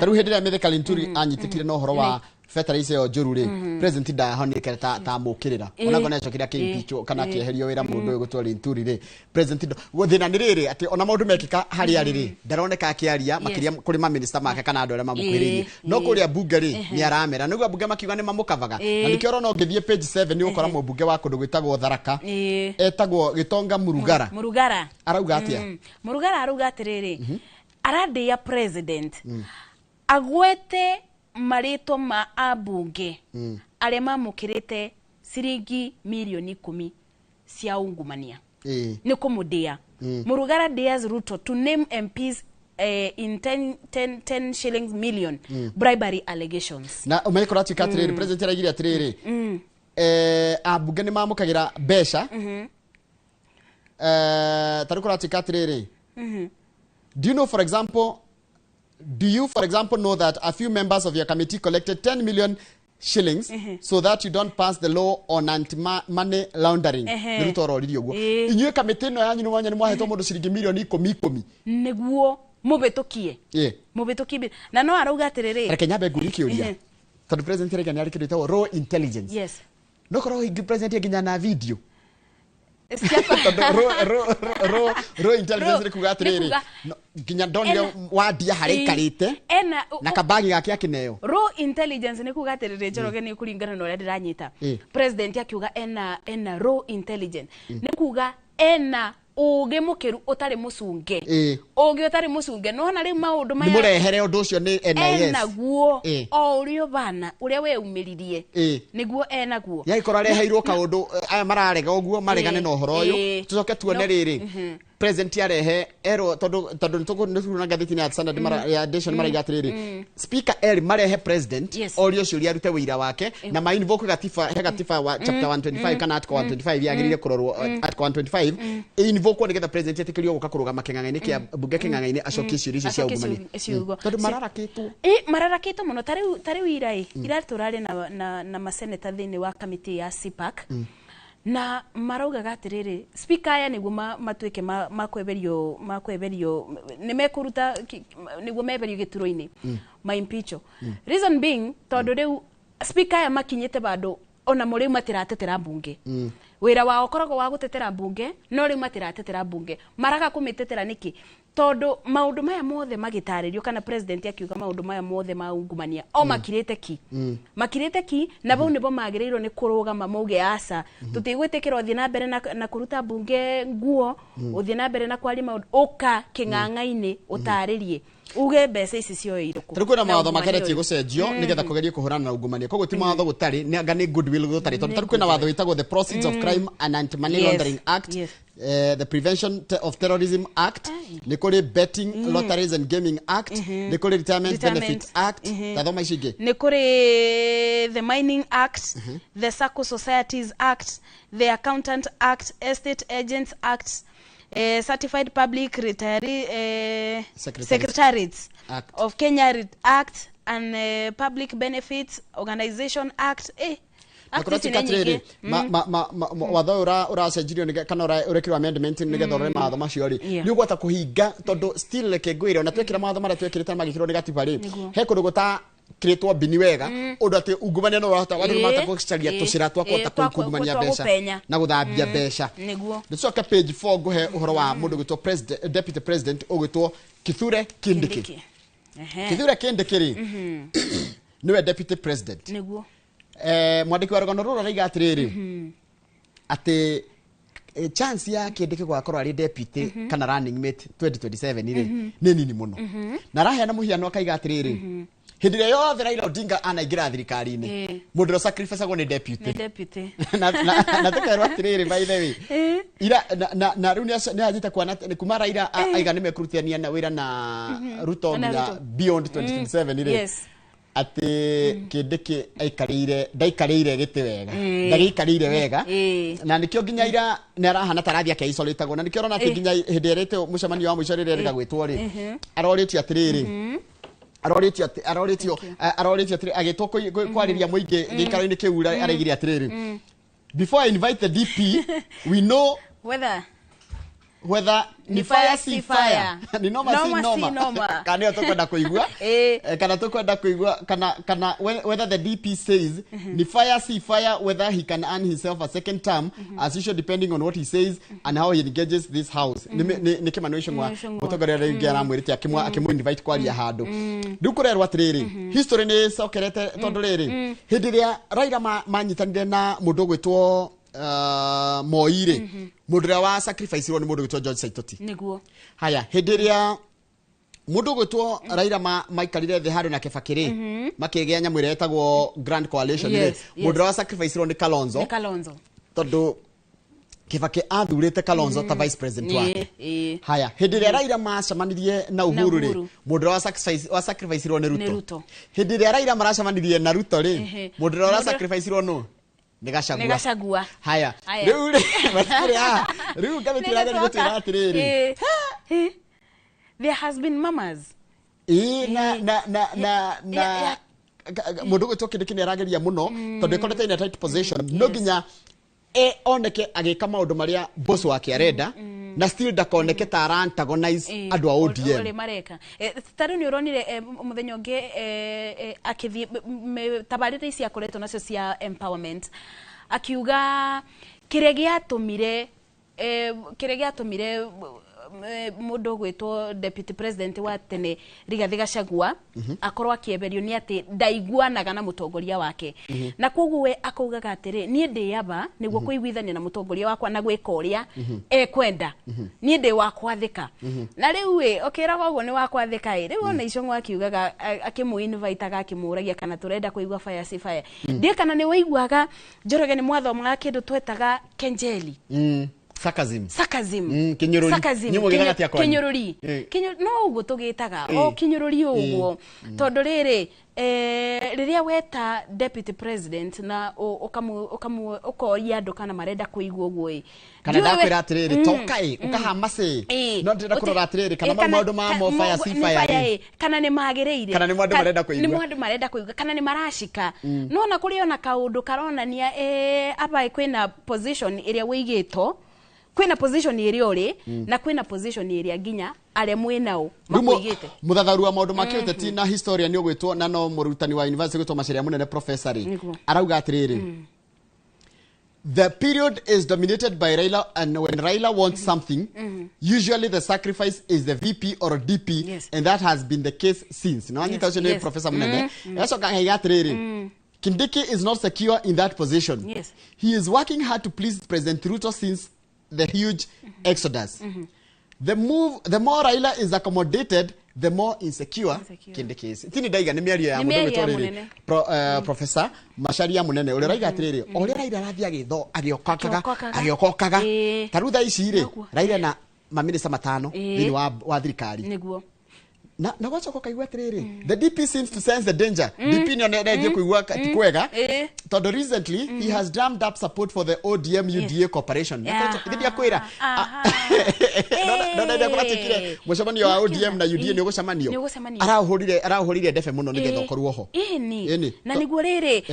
taru hedira metheka linturi anyitikire no horo wa federation yo jurure president da honike ta mukirira ona gone cyo kiria kimpicho kana kieherio wira mundu gutwari nturi ri president guthina niriri ati ona maundu mekika hari ariri ndaroneka akiaria makiria kuri ma minister make kana andu aria mamukwiririe no kuria bunge ri ni aramera niguo bunge makiuga ni mamukavaga na nikio rona ngithie page 7 ni ukora mu bunge wa kundu gwitagwo Tharaka etagwo Gitonga Murugara arauga atia Murugara arauga atiriri aradi ya president agwete marito ma abunge aria mamukirite ciringi milioni 10 cia ungumania ni kumudia Murugara dares Ruto to name MPs in 10 shillings million bribery allegations na umekora tikatrere president aragiria atrere abunge ni mamukagira besha tarukora tikatrere do you for example know that a few members of your committee collected 10 million shillings so that you don't pass the law on anti-money laundering nirutoro riri uguo inyue committee no yanyu mwanya ni mwahetwo mundu ciringi milioni 10 niguo mubetokie mubetokie na no arauga atiriri Kenya be guri kiuria tondu president rega ni arikirite raw intelligence yes no koro higi president yeginya na video ro intelligence ni kuga atiriri ginya donio wadia hari karite na kabagi gake akineo ro intelligence ni kuga atiriri njoroge ni kuringana na uria ndiranyita president akiuga ena ro intelligence ni kuga ena uge mukiru utari mucunge uge utari mucunge no na ri maundu maya ni murehere undu ucio ni NIS naguo o urio bana uria we umiririe niguo naguo ya ikora reheirwo kaundu aya mararega uguo maregane no horo uyu tucoke tuone riri president yarehe ero tondu nituko ngathiti ni Standard ya Nation maraiga atiriri speaker marehe president orio ciuria rute wira wake na ma invoke gatifa wa chapter 125 kana article 125 yagirire kurorwo article 125 invoke nigetha president etikirio guka kurugama king'ang'aini kia bunge king'ang'aini acokie ciuria icio cia ungumania tondu mararakitwo muno tari wira ira turari na maseneta thini wa committee ya CPAC na marauga gatiriri speaker aya niguo matwike makweberio ni mekuruta niguo meberio gituroini ma impeach reason being tondu riu speaker aya makinyite bado ona muri matiratetera bunge wira wao koragwo wa gutetera bunge no riu matiratetera bunge maraga kumitetera niki tondu maundu maya mothe magitaririo kana president akiuga maundu maya mothe maungumania o makirite ki na bau nibo magirirwo ni kurugama mauge asa tutigwitikira uthie na mbere na kuruta bunge nguo uthie na mbere na kwari maundu uka king'ang'aini utaririe uge mbeca ici cio iriku tari kwina mawatho makeretie gucenjio nigetha kugeria kuhurana na ungumania koguo ti mawatho gutari ni anga ni goodwill gutari tondu tari kwina watho witagwo the Proceeds of Crime and Anti-Money Laundering Act the Prevention of Terrorism Act ni kuri Betting Lotteries and Gaming Act ni kuri Retirement Benefit Act tathoma icingi ni kuri the Mining Act the Sacco Societies Act the Accountant Act Estate Agents Act Certified Public Retiree Secretariats of Kenya Act and Public Benefits Organization Act akurati katrere watho uracenjirio ni kana urekirwa amendment ni getha ore matho macio ri ni ugwata kuhinga tondu still like ngwire ona twekira matho mara twekirite magikirwo ni gatiba ri he kundu guta kiretwa bini wega undu ati ungumania no rahota watu mata kucharia tucira twakota kungumania besha na guthambia besha niguo ndicoka page 4 guhe uhoro wa mundu gwitwo president deputy president ugwitwo Kithure Kindiki Kithure Kindiki ri niwe deputy president niguo mwandiki wa rugano rura raiga atiriri ati chance ya Kindiki gwakorwo ari deputy kana running mate 2027 ri ni nini muno na raheana muhiano akaiga atiriri hindi ria yothe Raila Odinga anaingira thirikari-ini mundu ro sacrifice agwo ni deputy na tukairwo atiriri by the way ira na riu ni ajita kwa kuma Raila aiga ni mekurutiania na wira na Ruto na beyond 2027 ri ati Kindiki ndaikarire giti wega ndaikarire wega na nikio nginya ira narahana tarathia ke isolitagwo na nikio rona ati nginya hindi erete mucemanio wa mwisho rire rigagwitwo ri aroriti atiriri aroritio agitwo kwariria muingi gikaro-ini kiu araigire atiriri before I invite the DP we know whether ni fire si fire ni noma si noma kana tukwenda kuigua kana tukwenda kuigua kana whether the DP says ni fire si fire whether he can earn himself a second term as usual depending on what he says and how he engages this house ni kimanisho mwa mutogore rege aramwirite akimu invite kwaria handu ndukurerwa atiriri history ni sokerete tondu riri hindi ria Raila manyitanire na mundu gwitwo Moire mundu wa sacrifice ro ni mundu gwitwo George Saitoti niguo haya hindi ria mundu gwitwo Raila maikarire the haro na Kibakiri makigea nyamu ire etagwo Grand Coalition mundu wa sacrifice ro ni Kalonzo tondu Kibaki athurite Kalonzo ta vice president wake haya hindi ria Raila macamanirie na Uhuru ri mundu wa sacrifice ro ni Ruto hindi ria Raila maracamanirie na Ruto ri mundu wa sacrifice ro no Negashagua. Haya. Riu gametiraga ni gutira atiriri. There has been mamas. Na mundu gwitwo Kindiki ni arageria muno tondu ikorete in a tight position no ginya oneke agika maundu maria boss wake arenda na still dakoneke ta antagonize andu a ODM ole mareka taru ni uronire muthenya ungi akithi tabarite cia koreto nacio cia empowerment akiuga kiregia tumire mundu gwitwo deputy president wa tene Rigathi Gachagua akorwo akieberio ni ati ndaiguanaga na mutongoria wake na koguo we akaugaga atiri nie ndiyaba niguo kuiguithania na mutongoria wakwa na gwika uria kwenda nie ndi wakwathika na riu we okiraga uguo ni wakwathika riu ona icong'o akiugaga akimu invite akimuragia kana turenda kuigua fire si fire ndi kana ni waiguaga Njoroge ni mwathomaga kindu twetaga kenjeli Sakazim kinyururi no uguo tugitaga o kinyururi uguo tondu riri riria weta deputy president na ukoria andu kana marenda kuigua uguo kana ndakwira atiriri tokai ukahamase no ndira kurora atiriri kana maundu ma fire si fire kana ni magiriire kana ni maundu marenda kuigua kana ni marashika no na kuri ona kaundu karonania aba kwina position iria wigito kwina position iri uri na kwina position iri ginya ale mwenao makuigite muthatharu wa maundu makiruteti na historia ni ugwitwo na no murutani wa university gwitwo Macharia munene professor arauga atiriri the period is dominated by Raila and when Raila wants something usually the sacrifice is the VP or DP and that has been the case since no anyita ucio ni professor munene yaso kanga atiriri Kindiki is not secure in that position he is working hard to please President Ruto since the huge exodus. The more Raila is accommodated, the more insecure Kindiki is. Tini daiga ni miario ya mundu gwitoriri professor Macharia munene uri raiga atiriri uri Raila rathi agiokokaga tarutha ici ri Raila na maminista matano ni wa thirikari niguo na gwacoka kaigua atiriri the DP seems to sense the danger DP ni onete kuigua tikwega tondu recently he has drummed up support for the ODM UDA cooperation ndidia kwira no ndio kwatikire mucemanio wa ODM na UDA ni ugucemanio arahurire ndefe muno nigetha korwo ho ni na niguo riri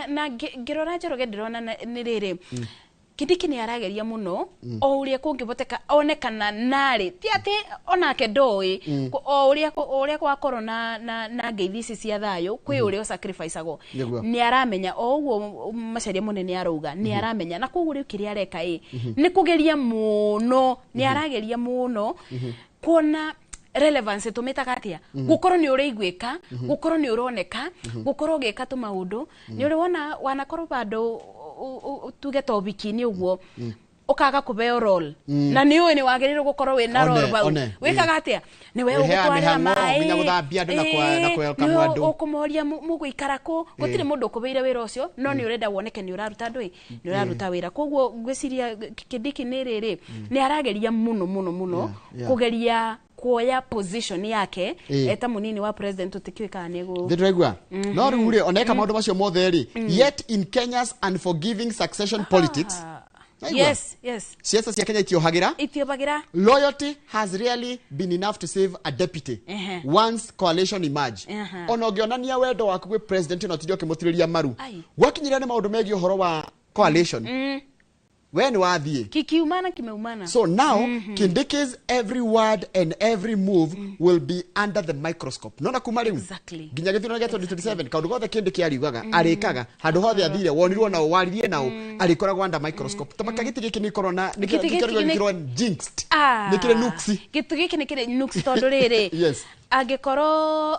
na ngirora Njoroge ndirona ni riri Kindiki ni arageria muno o uria kungiboteka onekana nari ti ati onake ndoi o uria kwa corona na ngeithi cia thayo kwi uria sacrifice ago ni aramenya o uguo macaria munene arauga ni aramenya na koguo riu kiria areka ni kugeria muno ni arageria muno kuona relevance tumitaga atia gukorwo ni uraigwika gukorwo ni uroneka gukorwo geka tu maundu ni uri wona wanakorwo bado tuge tobiki-ini uguo ukaga kubeo role na ni uyu ni wagirire gukorwo we na role bau wikaga atia ni we ugutwarira mai nginya guthambia andu na kwelcome andu ukumuria muguikara ku gutire mundu ukubeire wira ucio no ni urenda woneke ni uraruta andu ni uraruta wira koguo ngwiciria Kindiki ni riri ni arageria muno kugeria kuoya position yake eta munini wa president utikiwika nego ndiraigua no rure oneka maundu macio mothe yet in Kenya's unforgiving succession politics yes siasa cia Kenya itiohagira loyalty has really been enough to save a deputy once coalition emerge ono ngionania wendo waku gwe president no tidio kimutiriria maru wakinyira ni maundu megi uhoro wa coalition when wathie kikiumana kimeumana so now Kindiki's every word and every move will be under the microscope nona kuma riu ginya githino gya 2027 kaundu gothe Kindiki ariugaga arikaga handu hothe athire wonirwo nao waririe nao arikoragwo under microscope tamaka giti giki ni corona ni kirwo jinxed ni kire nuksi gitu giki ni kire nuksi tondu riri angikoro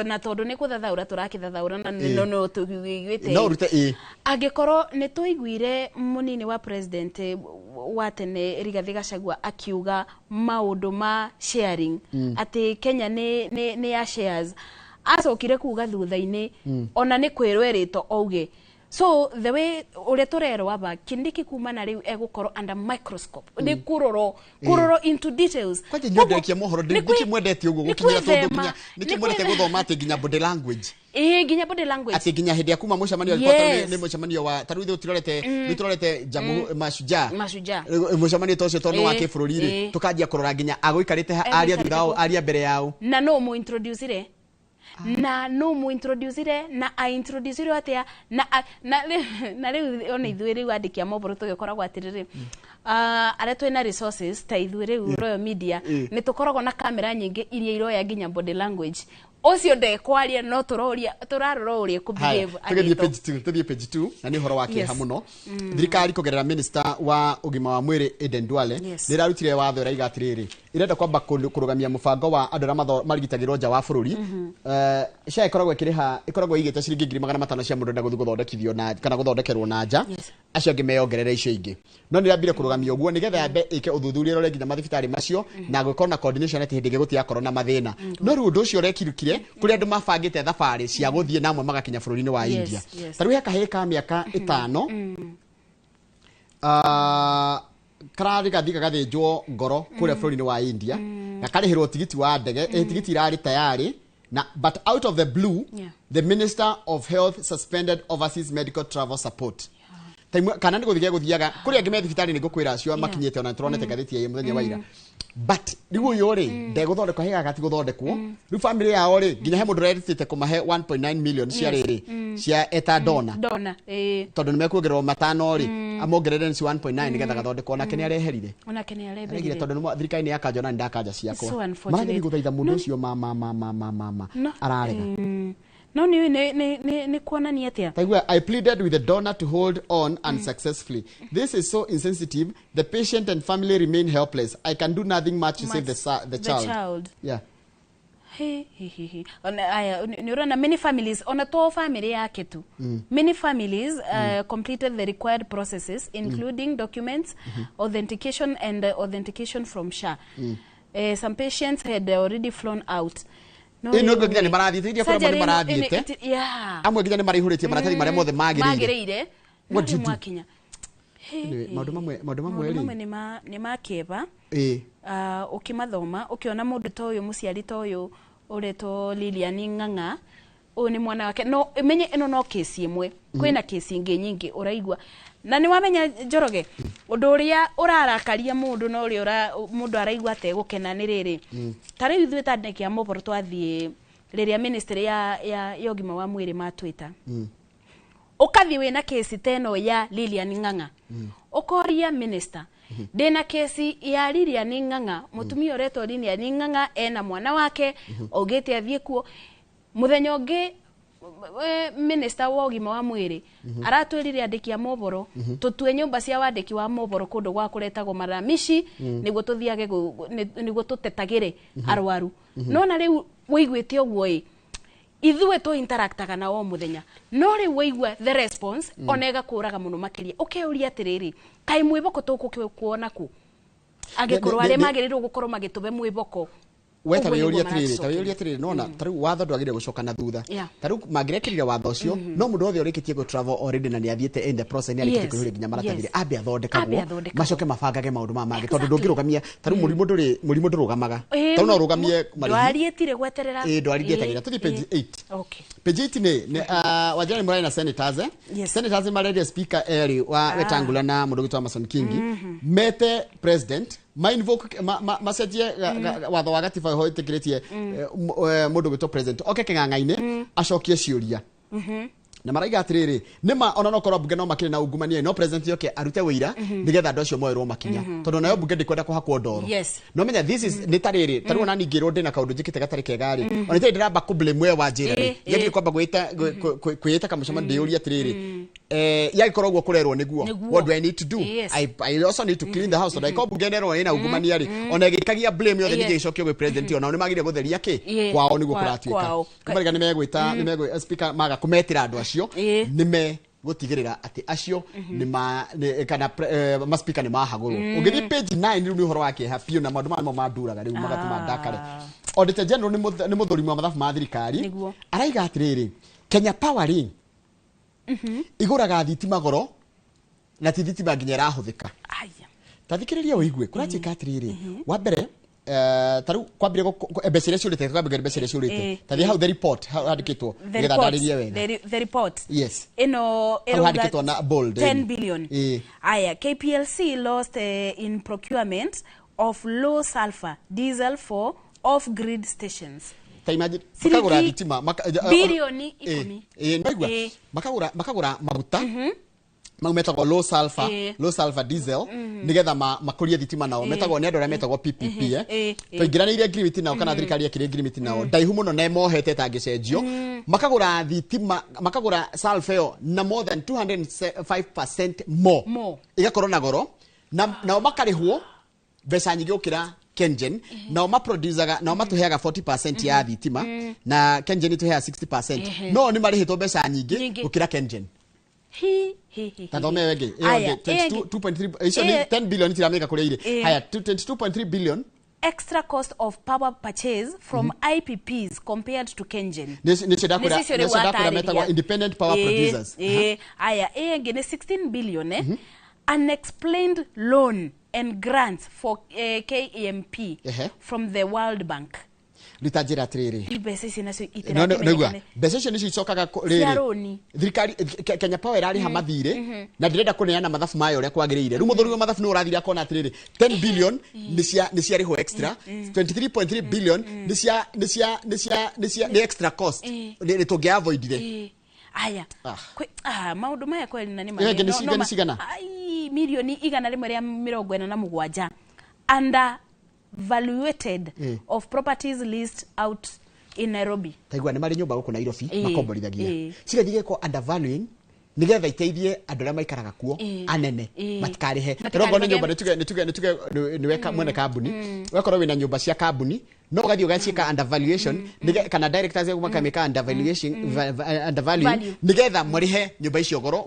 na tondu ni kuthathaura turakithathaura na no tuigwite no rute angikoro ni tuiguire munini wa president wa tene Rigathi Gachagua akiuga maundu ma sharing ati Kenya ni ya shares acokire kuga thutha-ini ona ni kwirwerito ouge so the way ule torero aba Kindiki kuma na riu egukoro under microscope ni kuroro into details kwaje nyondo kia mohoro ndiki mwendete uguo gukinyira tondu ginya niki mwendete guthoma ati ginya body language ginya body language ati ginya hindi akuma mucamanio alipata ni mucamanio wa taru ithu turorete jamu mashujaa mucamanio tocio tondu wa kifururi tukanjia kurora ginya aguikarite aria thutha aria mbere yao na no mu introduce ire na no mu introduce na a introduce atia na riu ona ithuĩ riu andiki a mohoro tugikoragwo atiriri aria twina resources ta ithuĩ riu Royal Media ni tukoragwo na kamera nyingi iria iroya nginya body language ucio ndekwaria no turarora uria ku behave tuthie page 2 na ni horo wake ha muno thirikari kugerera minister wa ugima wa mwiri Eden Duale ni rarutire watho raiga atiriri irenda kwamba kurugamia mubango wa andu aria marigitagirwo nja wa bururi sha ikoragwo igite ciringi 500 cia mundu nda guthondekithio na kana guthondekerwo na nja acio angi meongerera icio ingi no ni rambire kurugamia uguo nigetha yambe ike uthuthuria rore nginya mathibitari macio na gwikora na coordination ati hindi gigutia korona mathina no riu undu ucio rekirukire kuri andu mabangite thabari cia guthie namwe magakinya bururi-ini wa India taru heka heka miaka 5 karari gathika gathinjwo ngoro kuria bururi-ini wa India na karihirwo tigiti wa ndege tigiti irari tayari na but out of the blue the Minister of Health suspended overseas medical travel support kana ni guthiaga kuria ngime thibitari ni ngukwira acio makinyete ona turonete gathiti ya muthenya waira but riu yori ndeguthondekwa higa gati guthondekwo riu family yao ri nginya he mundu reditite kumahe 1.9 million cia riri cia etadona tondu ni mekuongererwo matano ri amongerere ni 1.9 nigetha gathondekwo na kene areherire tondu thirikari ni yakajona ni ndakanja ciakwa maragithii guthaitha mundu ucio mama ararega no ni kuonania atia taigua I pleaded with the donor to hold on unsuccessfully. This is so insensitive. The patient and family remain helpless. I can do nothing much to save the child. Yeah. Ona many families ona to family yake tu many families completed the required processes including documents authentication and authentication from SHA. Some patients had already flown out. Ino gognya ni marathite iria kora mari marathite amwe gognya ni marihuritie maratari mare mothe magirire ngoti mwakinya maundu mamwe ni makeba ukimathoma ukiona mundu to uyu muciari to uyu ureto Lilian Ng'ang'a uyu ni mwana wake no menye ino no case imwe kwina case ingi nyingi uraigwa na ni wamenya Njoroge undu uria urarakaria mundu no uri mundu araigwa ate gukena ni riri tari ithu tandiki ya mohoro twathie riria ministry ya ugima wa mwiri matwita ukathi wina kesi teno ya Lilian Ng'ang'a ukoria minister dena kesi ya Lilian Ng'ang'a mutumia uretwo Lilian Ng'ang'a ena mwana wake ogete athie kuo muthenya ungi minister wa ugima wa mwiri aratwirire andiki a mohoro tutue nyumba cia wandiki wa mohoro kundu gwa kuretagwo maramishi niguo tuthiage niguo tutetagire arwaru nona riu wiguite ogwo ithuĩ tu interactaga na o muthenya no ri weigua the response onega kuraga muno makiria ukeuria atiriri kai mwiboko tukuona ku agikorwo ari magirirwo gukorwo magitube mwiboko wetawiuria atiriri nona tariu watho ndwagire gucoka na thutha tariu magirekirire watho ucio no mundu othe urikitie go travel already na ni athiete in the process ni arikitie kuhire ginya maratathire ambe athondekagwo macoke mabangage maundu mangĩ tondu ndungirugamia tariu murimu ndurugamaga tariu no rugamie ndwarietire gweterera ndwarietagĩra tuthi page 8 page 8 ni wajani murai na senators marende speaker eri wa Wetangula na mundu gitwa Mason Kingi mete president macenjie watho wa gatiba hoitikiritie mundu gitwa president king'ang'a-inĩ acokie ciuria na maraiga atiriri nima ona no korwo bunge no makire na ungumania no president yoke arute wira nigetha andu acio moerwo makinya tondu nayo bunge ndikwenda kuhakwo ndoro no menya this is nitariri tariu na ningirwo ndina kaundu njikite gatari kegari ona itari ndiramba ku blame we wa njira yegi kwamba gwita kamucama ndiuria atiriri yagikorwo guo kurerwo niguo what do I need to do I also need to clean the house so like bunge nero ina ungumania ri ona gikagia blame yothe nige icokio gwe president ona ni magire gutheria ki kwao niguo kuratuika kumariga ni megwita speaker maga kumetira andu acio nime gutigirira ati acio ni kana ma speaker ni mahagurwo ungithi page 9 riu ni uhoro wake happy na maundu mamo manduraga riu magatuma ndakare Auditor General ni muthurimi wa mathabu ma thirikari araiga atiriri Kenya Power iguraga thitima goro na thitima nginya rahuthika tathikiriria uigue kurachika atiriri wa mbere taru kwambire ebesere ciurite kwambire ebesere ciurite tathi how the report handikitwo ngetha ndaririe wega the report yes ino handikitwo na bold 10 billion aya KPLC lost in procurement of low sulfur diesel for off grid stations makagura thitima bilioni 10 makagura maguta metagwo low sulfur diesel nigetha makurie thitima nao metagwo ni andu aria metagwo PPP toingiraniire agreement nao kana thirikari yakire agreement nao ndaihu muno na mohete tangicenjio makagura thitima makagura sulfur na more than 205% more igakorwo na goro nao makarihwo mbeca nyingi ukira Kengen nao maproducaga nao matuheaga 40% ya thitima na Kengen ituhea 60% no ni marihitwo mbeca nyingi ukira Kengen Tadome wege 2.3 icio ni 10 billion tirameka kule ile haya 22.3 billion extra cost of power purchase from IPPs compared to Kengen ni chedakura meta independent power producers haya ngine 16 billion unexplained loan and grants for KEMP from the World Bank litajira atiriri ibese sinacio itira no bese cio nicio icokaga riri thirikari Kenya Power irari ha mathire na ndirenda kuneana mathabu mayo uria kwagirire ru muthuri wa mathabu no urathira kona atiriri 10 billion ni cia riho extra 23.3 billion ni cia extra cost ni tungi avoidire aya maundu maya kweli na ni no milioni igana rimwe ria 47 under valuated of properties leased out in Nairobi. Taigwa ni mari nyumba guku Nairobi makomborithagia. Cigathige ko undervaluing nigetha iteithie andu aria maikaraga kuo anene matikarihe. Rogo ni nyumba nituge niweka mwene kambuni. Wakorwo wina nyumba cia kambuni no gathio gacika undervaluation kana directors ya makameka undervaluing nigetha murihe nyumba icio goro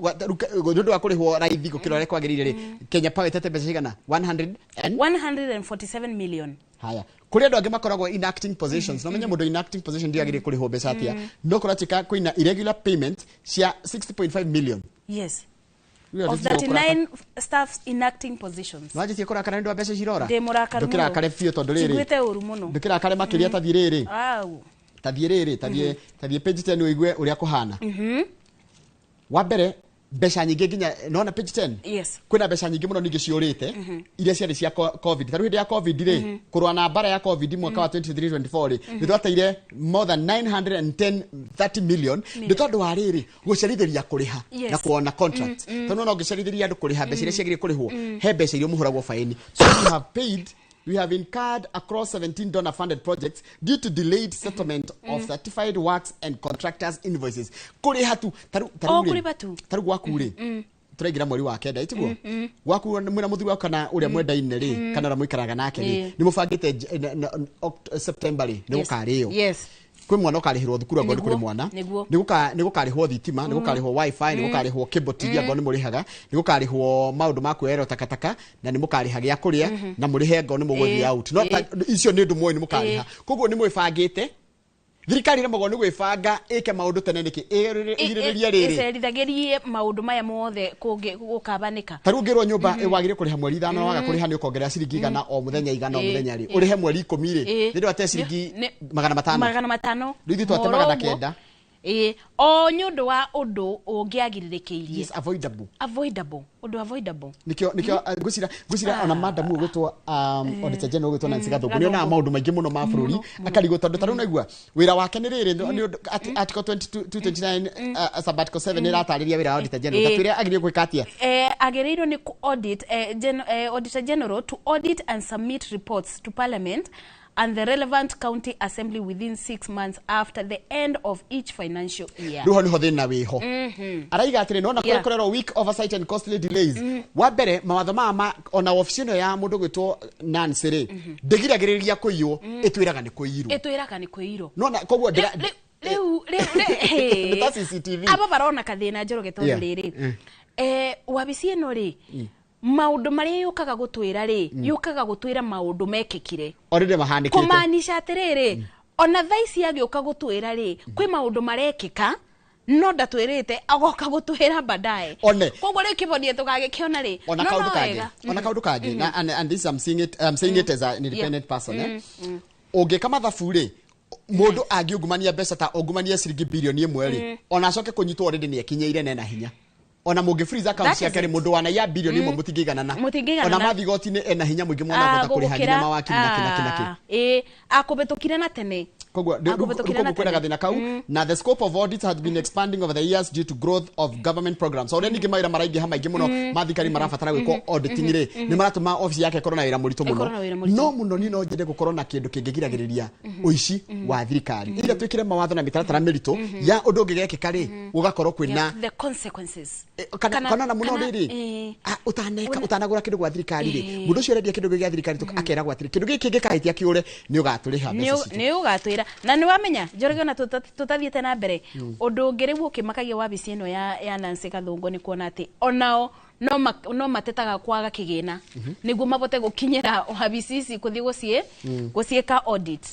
ndu wa kurihwo raithi gukira rek kwagirire Kenya Power tete mbeca cigana 147 million haya kuri andu angi makoragwo enacting positions no menya mundu enacting position ndiagire kurihwo mbeca atia no kuratika kwina irregular payment cia 60.5 million yes of 39 staffs enacting positions wajitie kurakara ndu mbeca cirora ndukira kare fio tondu riri ngwite uru muno ndukira kare makiria tathiriri tathie page 10 uigue uria kuhana wa mbere Besha nyingi nginya nona page 10 yes kwina besha nyingi muno ningi ciurite iria ciari cia covid taru hindi ya covid ri kurwa na bara ya covid mwaka wa 2023-24 ri nitwateire more than 930 million nitondu wa riri gucerithiria kuriha na kuona contracts tondu no ngicerithiria andu kuriha besha iria ciagire kurihwo he besha iria muhuragwo faini so we have incurred across 17 donor-funded projects due to delayed settlement of certified works and contractors' invoices. Kuri hatu taru gwaku ri turaigira mweri wa kenda itiguo gwaku mwina muthuri wako kana uria mwendaine ri kana muikaraga nake ri ni mubangite September ri ni gukarĩo yes kwi mwana ukarihirwo thukuru ngo kuri mwana ni gukarihwo thitima ni gukarihwo wifi ni gukarihwo cable TV ngo ni murihaga ni gukarihwo maundu maku ero takataka na ni mukarihagia kuria na murihe ngo ni mugwethi out no icio ni ndu moyo ni mukariha koguo ni mwifangite thirikari ni mugo ni gwifanga ike maundu tene niki igiriria riri icerithagirie maundu maya mothe gukabanika taru ngirwo nyumba wagire kuriha mweri 5 waga kuriha ni ukongerera ciringi igana o muthenya igana o muthenya ri urihe mweri 10 ri ndio ate ciringi 500 rithi twate 900 o nyundu wa undu ungiagiririkiirie yes avoidable undu avoidable nikyo ngusira ona madam ugutwa auditor general ugutwa Nancy Gathungu niona maundu maingi muno ma bururi akarigo tondu taru naigua wira wake ni riri ni article 2229 sabbatical 7 iratariria wira auditor general tatwire agirie gwikatia agirirwo ni audit auditor general to audit and submit reports to parliament and the relevant county assembly within 6 months after the end of each financial year. Ruho ni hothina wiho. Araiga atiri no na kurerwo weak oversight and costly delays. Wa mbere mawatho mama ona office ya mundu gwitwo Nancy ri ndegiragiriria kuiyo etwiraga ni kuiro. No na koguo Leu CCTV. Aba barona kathina njoroge tondu riri. Wabici ino ri maundu maria yukaga gutwira ri yukaga gutwira maundu mekekire already mahandikite kumanisha atiriri ona thaisi agioka gutwira ri kwi maundu marekika no ndatwirite agoka gutwira baadaye koguo ri kibodie tugagikiona ri ona kaundu kangi and this I'm saying it as an independent person ungika mathabu ri mundu angiungumania mbeca ta ungumania ciringi bilioni 1 ri ona acoke kunyitwo already ni ekinyeire nena hinya ona muge freeze account yake ri mundu wana ya bilioni 1 mutingiganana ona mathigoti ni ena hinya mwingi mwana gota kuri hagina mawaki na akubetukire na tene koguo kwena gathina kau na the scope of audits has been expanding over the years due to growth of government programs so ni gimaira maraingi hamaingi muno mathikari marafatara gwiko auditing ri ni maratuma office yake korona wira murito muno no njende gukorwo na kindu kingigiragiriria uici wa thirikari ira twikire mawatho na mitaratara mirito ya undu ngigekeka ri ugakorwo kwina the consequences kana na muno riri utanagura kindu gwa thirikari ri mundu cio rendia kindu gya thirikari akera gwa thirikari kindu giki gikaitia kiure ni ugaturiha mbeca ni ugatwira na ni wamenya njorege na tutathiete na mbere undu ngiriwo kimakagia wabici ino ya Nancy Gathungu ni kuona ati onao no matetaga kwaga kigina niguo mabote gukinyira wabici kuthi gucieka audit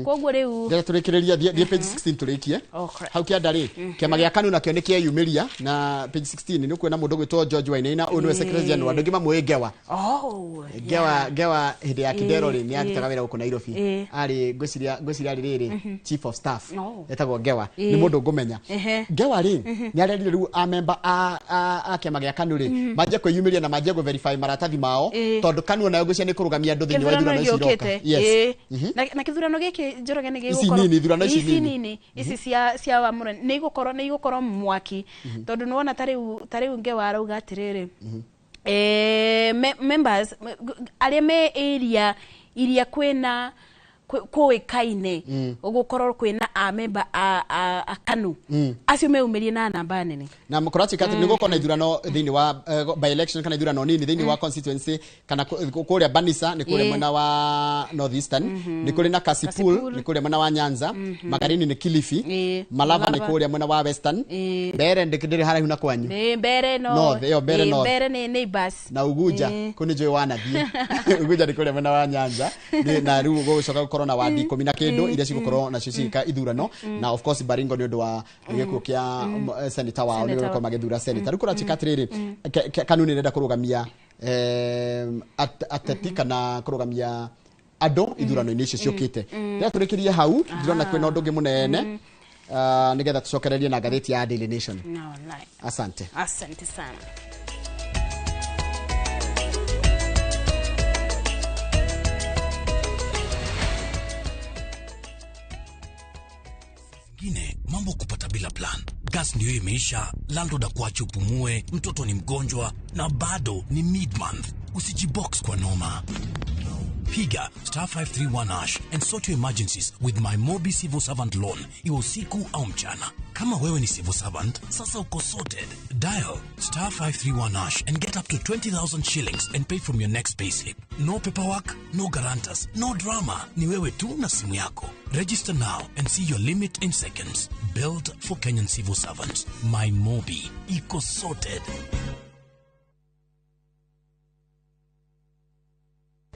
koguo riu ndira turekereria die page 16 turikie hau kia ndari kiama gia kanu nakio nikie yumiria na page 16 ni kwena mundu gwitwo George Wainaina unwe secretary general andu ngima mwegewa gewa hinde ya kidero ri ni atitaga wira guku Nairobi ari ngwiciria riri chief of staff etagwo gewa ni mundu ngumenya gewa ri ni arerire riu a member a kiama gia kanu ri maje kwiyumiria na maje go verify maratathi mao tondu kanu nayo gucia ni kurugamia andu thiini wa ithurano ici iroka yes na kithurano giki njoroge ni gigukorwo ici nini ici cia wamura ni igukorwo mwaki tondu nuona tariu ngewa arauga atiriri members aria me area iria kwena kuikaine ugukorwo kwina a member a kanu acio meumirie na namba nene na mukorati kati ni gukona ithurano thiini wa by election kana ithurano nini thiini wa constituency kana kuria Banisa ni kuria mwena wa North Eastern ni kuria na Kasipul ni kuria mwena wa Nyanza Magarini ni Kilifi Malava ni kuria mwena wa Western Mbere ndikindiri haraihu na kwanyu Mbere no Mbere ni neighbors na Ugunja kuni joy wanathi Ugunja ni kuria mwena wa Nyanza na riu gucoka corona wa 10 na kindu iria cigukorwo na cicika ithurano na of course Baringo ni undu wa gikuo kia senator wa ni ko magethura senator riu kuratika atiriri kanuni nenda kurugamia atetika na kurugamia ando ithurano ini icio ciukite rĩa turikirie hau ndĩrona kwĩna ũndũ ũngĩ mũnene nigetha tucokererie na ngathĩti ya Daily Nation. No, asante sana. Ngine mambo kupata bila plan. Gas ndio imeisha, landlord akuache upumue, mtoto ni mgonjwa na bado ni mid-month. Usijibox kwa noma. Piga *531# and sort your emergencies with my Mobi Civil Servant Loan. Iwe usiku au mchana. Kama wewe ni civil servant, sasa uko sorted. Dial *531# and get up to 20,000 shillings and pay from your next payslip. No paperwork, no guarantors, no drama. Ni wewe tu na simu yako. Register now and see your limit in seconds. Built for Kenyan civil servants. My Mobi. Iko sorted.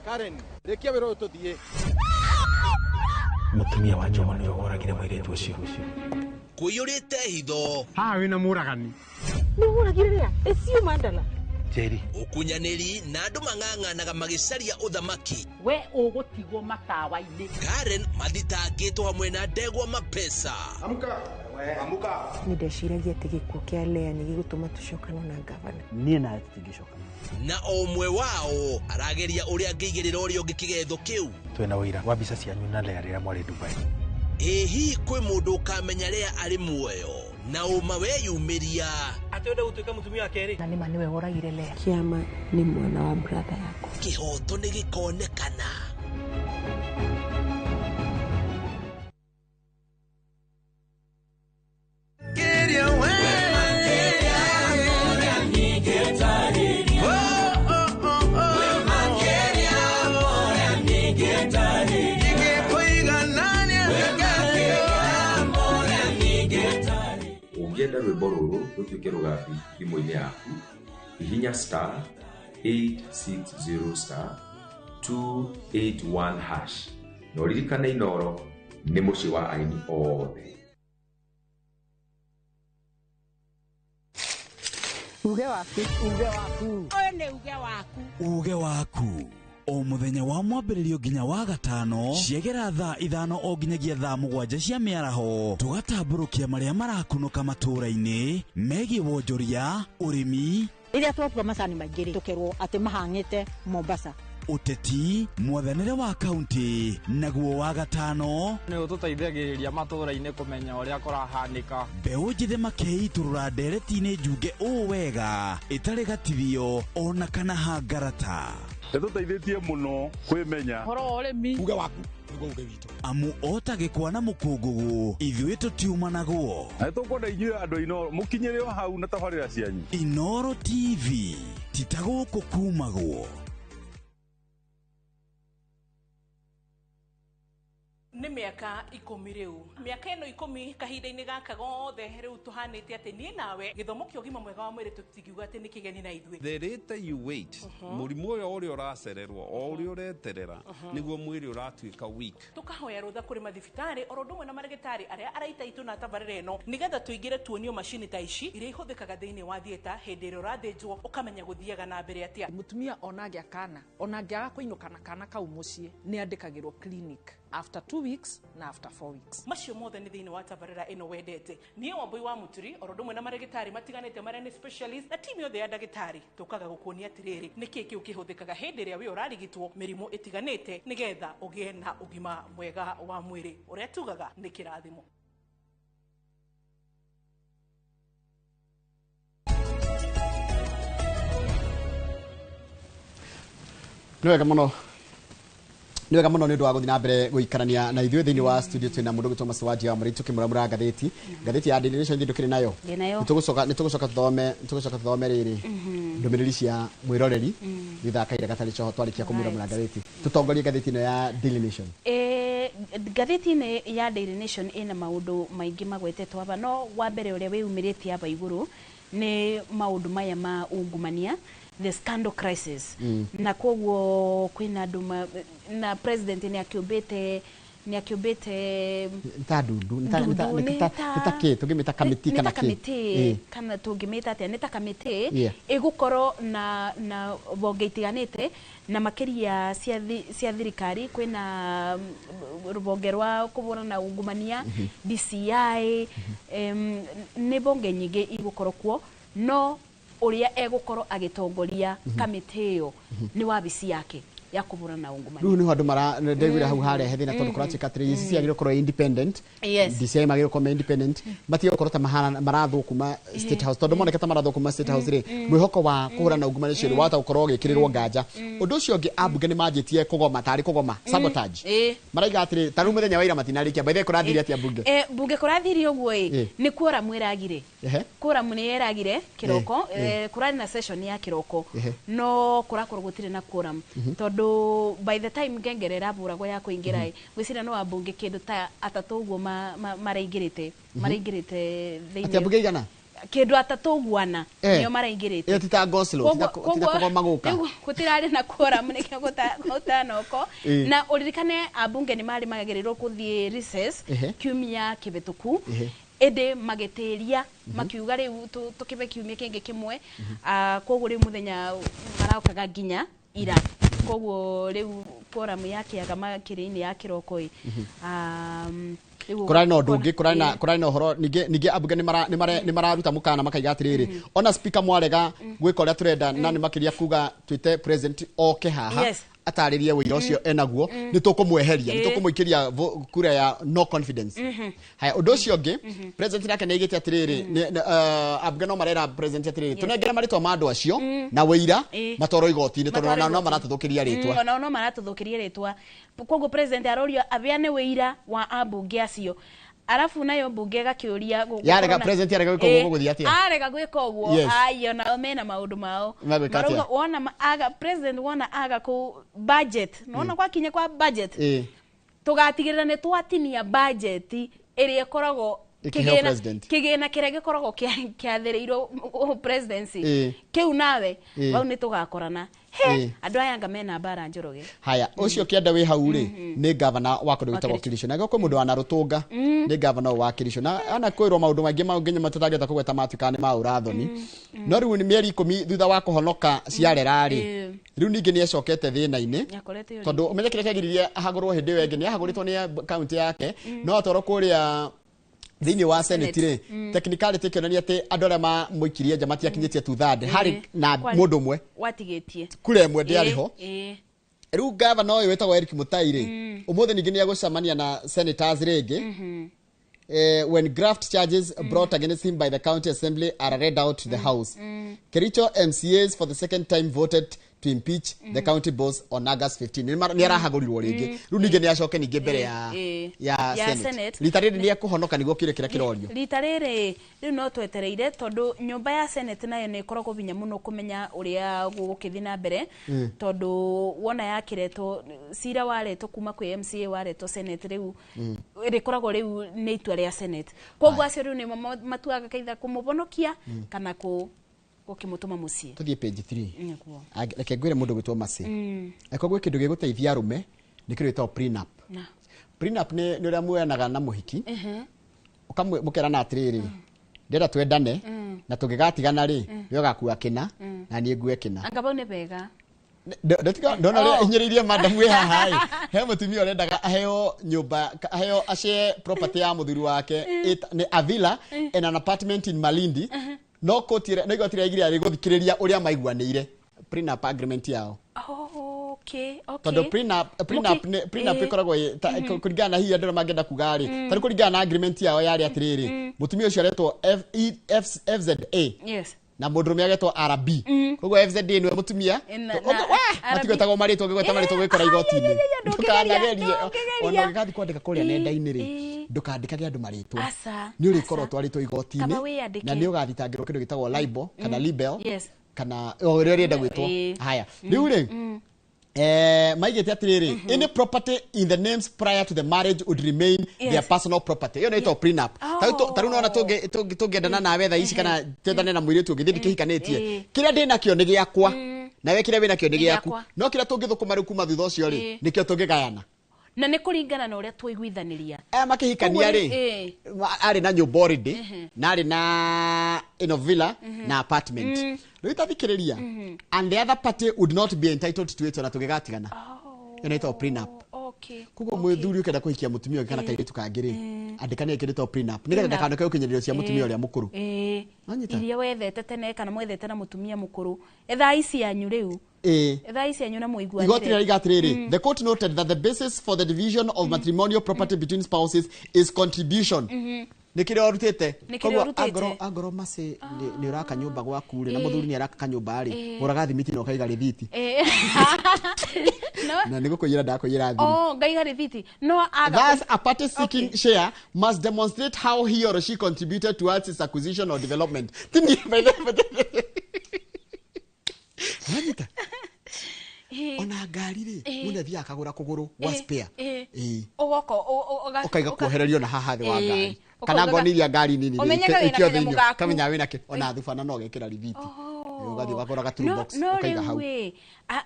Karen, rekia wero tuthie. Mutumia wa Joma nĩ oragire mũirĩtu ũcio. Kũiyũrĩte hitho. Ha wĩna mũragani. Nĩ mũragire rĩa? Eci mandala. Jerry. Ũkunyanĩri na andũ mang'ang'anaga magĩcaria ũthamaki. We ũgũtigwo matawa-inĩ. Karen mathitangĩtwo hamwe na Ndegwa Mapesa. Amuka. Nĩndeciragia atĩ gĩkuũ kĩa Lea nĩ gĩgũtũma tũcokane na gavana. Niĩ nawe tũtingĩcokana. Na omwe wao arageria ũrĩa angĩigĩrĩra ũrĩa ũngĩ kĩgetho kĩu. Twĩna ũira wa mbica cianyu na Lea rĩrĩa mwarĩ Dubai. Hihi kwĩ mũndũ ũkamenya Lea arĩ muoyo na ũma weyumĩria. Atwenda gũtuĩka mũtumia wa kerĩ. Na nĩma nĩwe woragire Lea. Kĩama nĩ mwana wa brother yako. Kĩhoto nĩ gĩkonekana. Ũngĩenda rwĩmbo rũrũ rũtuĩke rũgambi thimũ-inĩ yaku, hihinya *860*281# na ũririkane Inooro nĩ mũciĩ wa aini othe. Uge waku. Ũyũ nĩ uge waku. Uge waku. O muthenya wa mwambĩrĩrio nginya wa gatano ciegera thaa 5 o nginyagia thaa 7 cia mĩaraho tugatambũrũkia marĩa marakunũka matũũra-inĩ megiĩ wonjoria, ũrĩmi, rĩrĩa twakua macani maingĩ tũkerwo atĩ mahang'ĩte Mombasa, ũteti, mwathanĩre wa kaunti, naguo wa gatano nĩ ũtũteithagĩrĩria matũũra-inĩ kũmenya ũrĩa kũrahanĩka. Mbeũ njĩthĩ makeitũrũra ndereti-inĩ njunge ũũ wega ĩtarĩ gatithio ona kana hangarata. Nĩtũteithĩtie mũno kwĩmenya. Horo wa ũrĩmi. Uge waku nĩguo uge witũ. Amu otagĩkwa na mũkũngũgũ ithuĩ tũtiumanaguo. Tũkwenda inyuĩ andũ Inooro mũkinyĩre o hau na tabarĩra cianyu. Inooro TV titagũkũ kumagwo. Nĩ mĩaka 10 rĩu. Mĩaka ĩno 10 kahinda-inĩ gaka gothe rĩu tũhanĩte atĩ niĩ nawe gĩthomo kĩa ũgima mwega wa mwĩrĩ tũtingiuga atĩ nĩ kĩgeni na ithuĩ. The later you wait, mũrimũ ũrĩa ũracererwo o ũrĩa ũreterera nĩguo mwĩrĩ ũratuĩka weak. Tũkahoya rũtha kũrĩ mathibitarĩ oro ũndũ ũmwe na marĩgĩtarĩ arĩa araita itũ na tabarĩra ĩno nĩgetha tũingĩre tuonio macini ta ici iria ihũthĩkaga thĩinĩ wa thieta hĩndĩ ĩrĩa ũrathĩnjwo ũkamenya gũthiaga na mbere atĩa. Mũtumia onagĩa kana onangĩaga kũinũka na kana kau mũciĩ nĩ andĩkagĩrwo clinic after 2 weeks na after 4 weeks. Macio mothe nĩ thĩinĩ wa tabarĩra ĩno wendete. Niĩ Wambui wa Muturi oro ũndũ ũmwe na marĩgĩtarĩ matiganĩte marĩa nĩ specialist na timu yothe ya ndagĩtarĩ tũkaga gũkuonia atĩrĩrĩ nĩkĩĩ kĩu kĩhũthĩkaga hĩndĩ ĩrĩa we ũrarigitwo mĩrimũ ĩtiganĩte nĩgetha ũgĩe na ũgima mwega wa mwĩrĩ ũrĩa tugaga nĩ kĩrathimo. Nĩ wega mũno nĩ ũndũ wa gũthiĩ na mbere gũikarania na ithuĩ thĩinĩ wa studio twĩna mũndũ gĩtwa Maciwaji wa Marĩtu Kũmuramura Magathĩti. Ngathĩti ya Daily Nation ndukĩrĩ nayo. Nĩtũgũcoka tuthome rĩrĩ ndũmĩrĩri cia mwĩroreri thutha kaira gatarĩ coho twarĩkia Kũmuramura Magathĩti. Tũtongorie ngathĩti ĩno ya Daily Nation. Ngathĩti-inĩ ya Daily Nation ĩna maũndũ maingĩ magwetetwo haba no wa mbere ũrĩa wĩumĩrĩtie haba igũrũ nĩ maũndũ maya ma ungumania, the scandal crisis. Na koguo kwĩna andũ na president nĩ akĩũmbĩte ni akiumbite ndundu nitake tugimita kamiti kana kamiti kana tungimita atia nita kamiti igukorwo na bonge itiganite na makiria cia thirikari kwina rubonge rwa kuburana ungumania DCI ni bonge nyingi igukorwo kuo no uria egukorwo agitongoria kamiti iyo ni wabici yake ya kuburana ungumania riu ni handu mara ndegwira hau hare hethina tondu kurachika tiri ici ciagire korwo independent DCI magire korwo independent matiyo korwo ta marathu kuma State House tondu moneka ta marathu kuma State House ri mwihoko wa kuburana ungumania cio wata gukorwo gikirirwo nganja undu ucio ngi ambunge ni manjitie kugoma tari kugoma sabotage maraiga atiri taru muthenya wa ira matinarikia by the kurathiri atia bunge bunge kurathiri ogwo ni kuora mwiragire kuora muniragire kiroko kurani na session ya kiroko no kurakorwo gutire na quorum tondu by the time ngengerera buragwo ya kuingira gwicira no abunge kindu ta atatu uguo maraingirite thiini atia bunge igana kindu atatu uguana nio maraingirite iyo tita goslo tita kugoma guka gutirari na quorum nikio gutanoko na uririkane abunge ni mari magagirirwo kuthie recess kiumia kibituku ede magetiria makiuga riu tukibe kiumia kingi kimwe koguo riu muthenya maraukaga nginya ira koguo riu forum yake agama kirini ya kiroko kurani no ndungi kurani no horo ninge abunge ni mararuta mukana makaiga atiriri ona speaker mwarega gwika uria turenda na ni makiria kuga twite president oke haha ataririe wira ucio enaguo ni tukumweheria ni tukumuikiria kura ya no confidence haya undu ucio ngi president yake neigite atiriri abunge no marera president atiriri tunengera maritwa ma andu acio na wira matoro igoti-ini tondu no maratuthukiria ritwa no maratuthukiria ritwa koguo president arorio abeane wira wa abunge acio arafu nayo bunge gakiuria yarega president yarega gwiko guthia atia arega gwiko guo ayo na mena maundu mao maruga wona aga president wona aga ku budget nona kwa kinye kwa budget tugatigirira ne twatinia budget iri ikoragwo kigena kiria gikoragwo kiathiriirwo presidency kiu nawe bau ni tugakorana andu aya ngamena bara njoroge haya ucio kienda wi hau ri ni governor wa kundu witagwo Kirisho na goko mundu ana rutunga ni governor wa Kirisho na ana kwirwo maundu maingi nginya matutageta kugweta matukane ma urathoni no riu ni mieri 10 thutha wa kuhonoka ciarera ri riu ningi ni ecokete thina-ini tondu umenye kiria kiagiririe ahagurwo hindi wengi ni ahaguritwo ni county yake no atoro kuria thini wa senate ri technicality kionania ati andu aria mamuikirie nja matiakinyitie tu third hari na mundu umwe watigetie kure mwe ndiariho riu governor uyu wetagwo Eric Mutairi umuthi ningi ni agucamania na senators ringi when graft charges brought against him by the county assembly are read out to the house Kericho MCAs for the second time voted to impeach the county boss on August 15 ni arahagurirwo ringi ru ninge ni acoke ninge mbere ya senate litariri ni akuhonoka nigo kire kira kirorio litariri riu no twetereire tondu nyumba ya senate nayo ni ikoragwo binya muno kumenya uria gukithina mbere tondu wona yakiretwo cira waretwo kuma kwi MCA waretwo senate riu rikoragwo riu ni itua ria senate koguo acio riu ni matuaga kaitha kumubonokia kana ukimutuma mucie tuthie page 3 reke ngwire mundu gwitwo Masi eko gwe kindu giguteithia rume ni kirito prenup prenup ni uria muenaga na muhiki ukamukera na atiriri ndenda twendane na tungigatigana ri ni ugakua kina na ni ngue kina angaba ne bega ndona ri inyiririe madam we haha he mutumia urendaga aheo nyumba aheo ashe property ya muthuri wake ni a villa in an apartment in Malindi no kotire no igotire igire ari guthikiriria uria maiguanire prenup agreement yao okay tondu prenup ikoragwo kuringana hiya ndira magenda kugari tari kuringana na agreement yao yari atiriri mutumia ucio aretwo FZA na mundurume agetwo RB koguo FZA niwe mutumia matigwetagwo maritwo ngigweta maritwo gwikora igoti-ini ndukanagerie ona gigathi kwandika kuria nenda-ini ri ndukandikage andu maritwo ni uri korwo twaritwo igoti-ini na ni ugathitangirwo kindu gitagwo libel kana libel kana uria urienda gwitwo haya riu ri maigete atiriri any property in the names prior to the marriage would remain their personal property yo naitwo prenup taru nona tungendana nawe tha ici kana twendane na mwiri tungithi ndikihikanitie kiria ndina kio ni giakwa na we kiria wina kio ni giaku no kiria tungithukuma riu kuma thutha ucio ri nikio tungigayana na nä kå ringana na å rä a twaiguithaniria makihikania ri ari na nyumba already na ari na villa na apartment rä itathikiriria and the other party would not be entitled to it ona tugigatigana inaitwa prenup kugo mwithuri ukenda kuhikia mutumia kana kairitu kangiri andikania ikirito prenup nigetha ndakanoke ukinyererio cia mutumia uria mukuru iria wethete tene kana mwethete na mutumia mukuru etha ici yanyu riu etha ici yanyu na muiguanire igoti rigatiriri the court noted that the basis for the division of matrimonial property between spouses is contribution nikire orutite agoro mase ni uraka nyumba gwaku ri na muthuri ni araka kanyumba ari uraga thimiti no kaiga rithiti na niko kuyira ndakuyira thimiti ngaiga rithiti no thus a party seeking share must demonstrate how he or she contributed towards its acquisition or development Anita ona ngari ri mune thia akagura kuguru wa spare ogoko ukaiga kuohererio na haha thi wa ngari kana ngoniria ngari nini ikio thini kamenya wina ki ona thufana no gekira rithiti ugathi wakora ga tool box ukaiga hau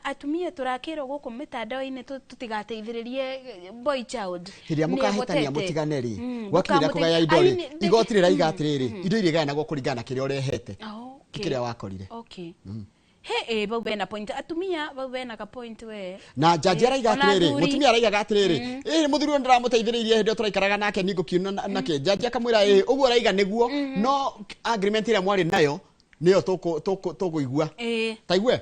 atumia turakirwo guku mitandao-ini tutigateithiririe boy child hiria mukahitania mutigane ri gwakira kugaya indo ri igoti rira igatiriri indo iria gayanagwo kuringana kiria urehete kiria wakorire bau bena point atumia bau bena ka point we na jaji araiga atiriri mutumia araiga atiriri muthuri ndiramuteithiririe hindi turaikaraga nake ningo kiuna nake jaji akamwira uguo araiga niguo no agreement ira mwari nayo niyo tukuigua taigwe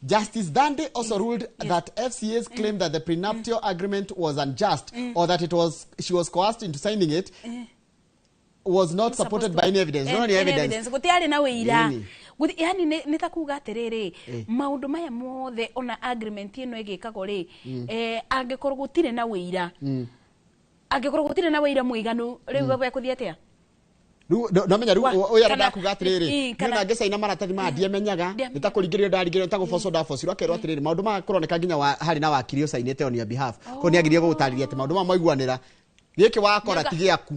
Justice Dande also ruled that FCA's claim that the prenuptial agreement was unjust or that she was coerced into signing it was not supported by any evidence. No evidence. Gutiari na wira. Yani nitakuga atiriri maundu maya mothe ona agreement ino igikagwo ri angikorwo gutire na wira angikorwo gutire na wira muiganu riu gwe kuthia atia no menya ru oyara ndakuga atiriri nona ngecaina maratathi ma ndie menyaga nitakuringirio ndaringirio nitaguboco ndabocirwo akerwo atiriri maundu ma kuroneka nginya hari na wakiri ucainite on your behalf ko ni agirie gugutariria ati maundu ma maiguanira giki wakora tigiaku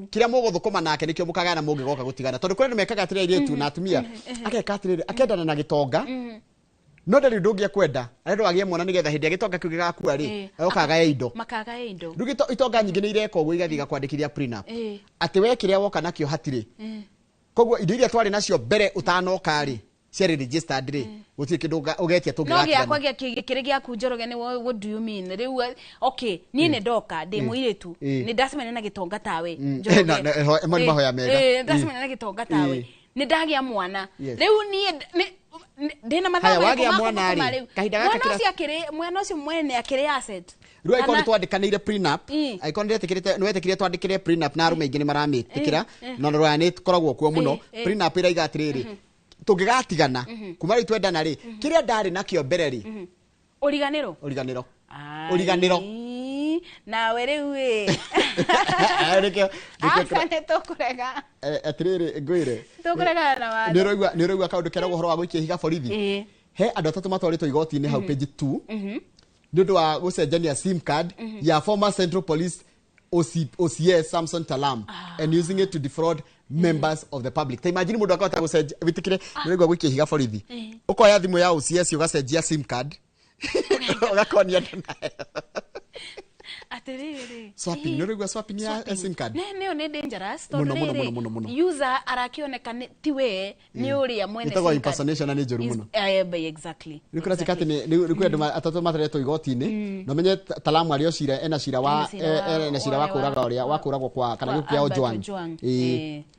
kiria muguthukuma nake nikio mukagana mungigoka gutigana tondu kuri mekaga atiriri tu na atumia akeka atiriri akendana na gitonga no ndari ndungia kwenda arendo agie mwana nigetha hindi gitonga kiu gigakua ri okaga indo makaga indo rugito itonga nyingi ni ireka ogwo igathiga kwandikithia prenup ati we kiria woka nakio hatire kogwo indo iria twari nacio mbere utanoka ri ciari registered ri gutie kindu ugetia tungigatia no giakwa gikiri giaku njoroge ni what do you mean riu okay nie ne ndoka ndi muiretu ni ndasimene na gitonga tawe njoroge mani mahoya mega ndasimene na gitonga tawe ni ndagia mwana riu nie ndina mathawa wagia mwana ri kahinda gaka mwana ucio mwene akiri asset riu ikondo twandikanire prenup ikondo etikirite no etikire twandikire prenup na arume ingi ni maramitikira no rwa ni koragwo kuo muno prenup ira igatiriri tungigatigana kuma ri twendana ri kiria ndari nakio mbere ri uriganiro nawe riu asante tukurega atiriri ngwire tukurega na wani ni roigwa kaundu keragwo horo wa gwikia higa borithi he andu atatu matwaritwo igoti-ini hau page 2 ndu wa gucenjania sim card ya former Central Police OCS Samson Talam and using it to defraud members of the public. Ta imagine mundu akota gucenjia bitikire ni roigwa gwikia higa borithi ukoya thimu ya OCS ugacenjia sim card ugakonia nayo atiriri swapping no rigwa swapping ya sim card ne dangerous tondu user arakioneka tiwe ni uria mwene itago impersonation ni njuru muno exactly nikura sikati ni kwenda atatu matareto igoti-ini no menye Talamu ario cira ena cira wa ena cira wa kuraga uria wa kuragwo kwa kana gukya Ojwang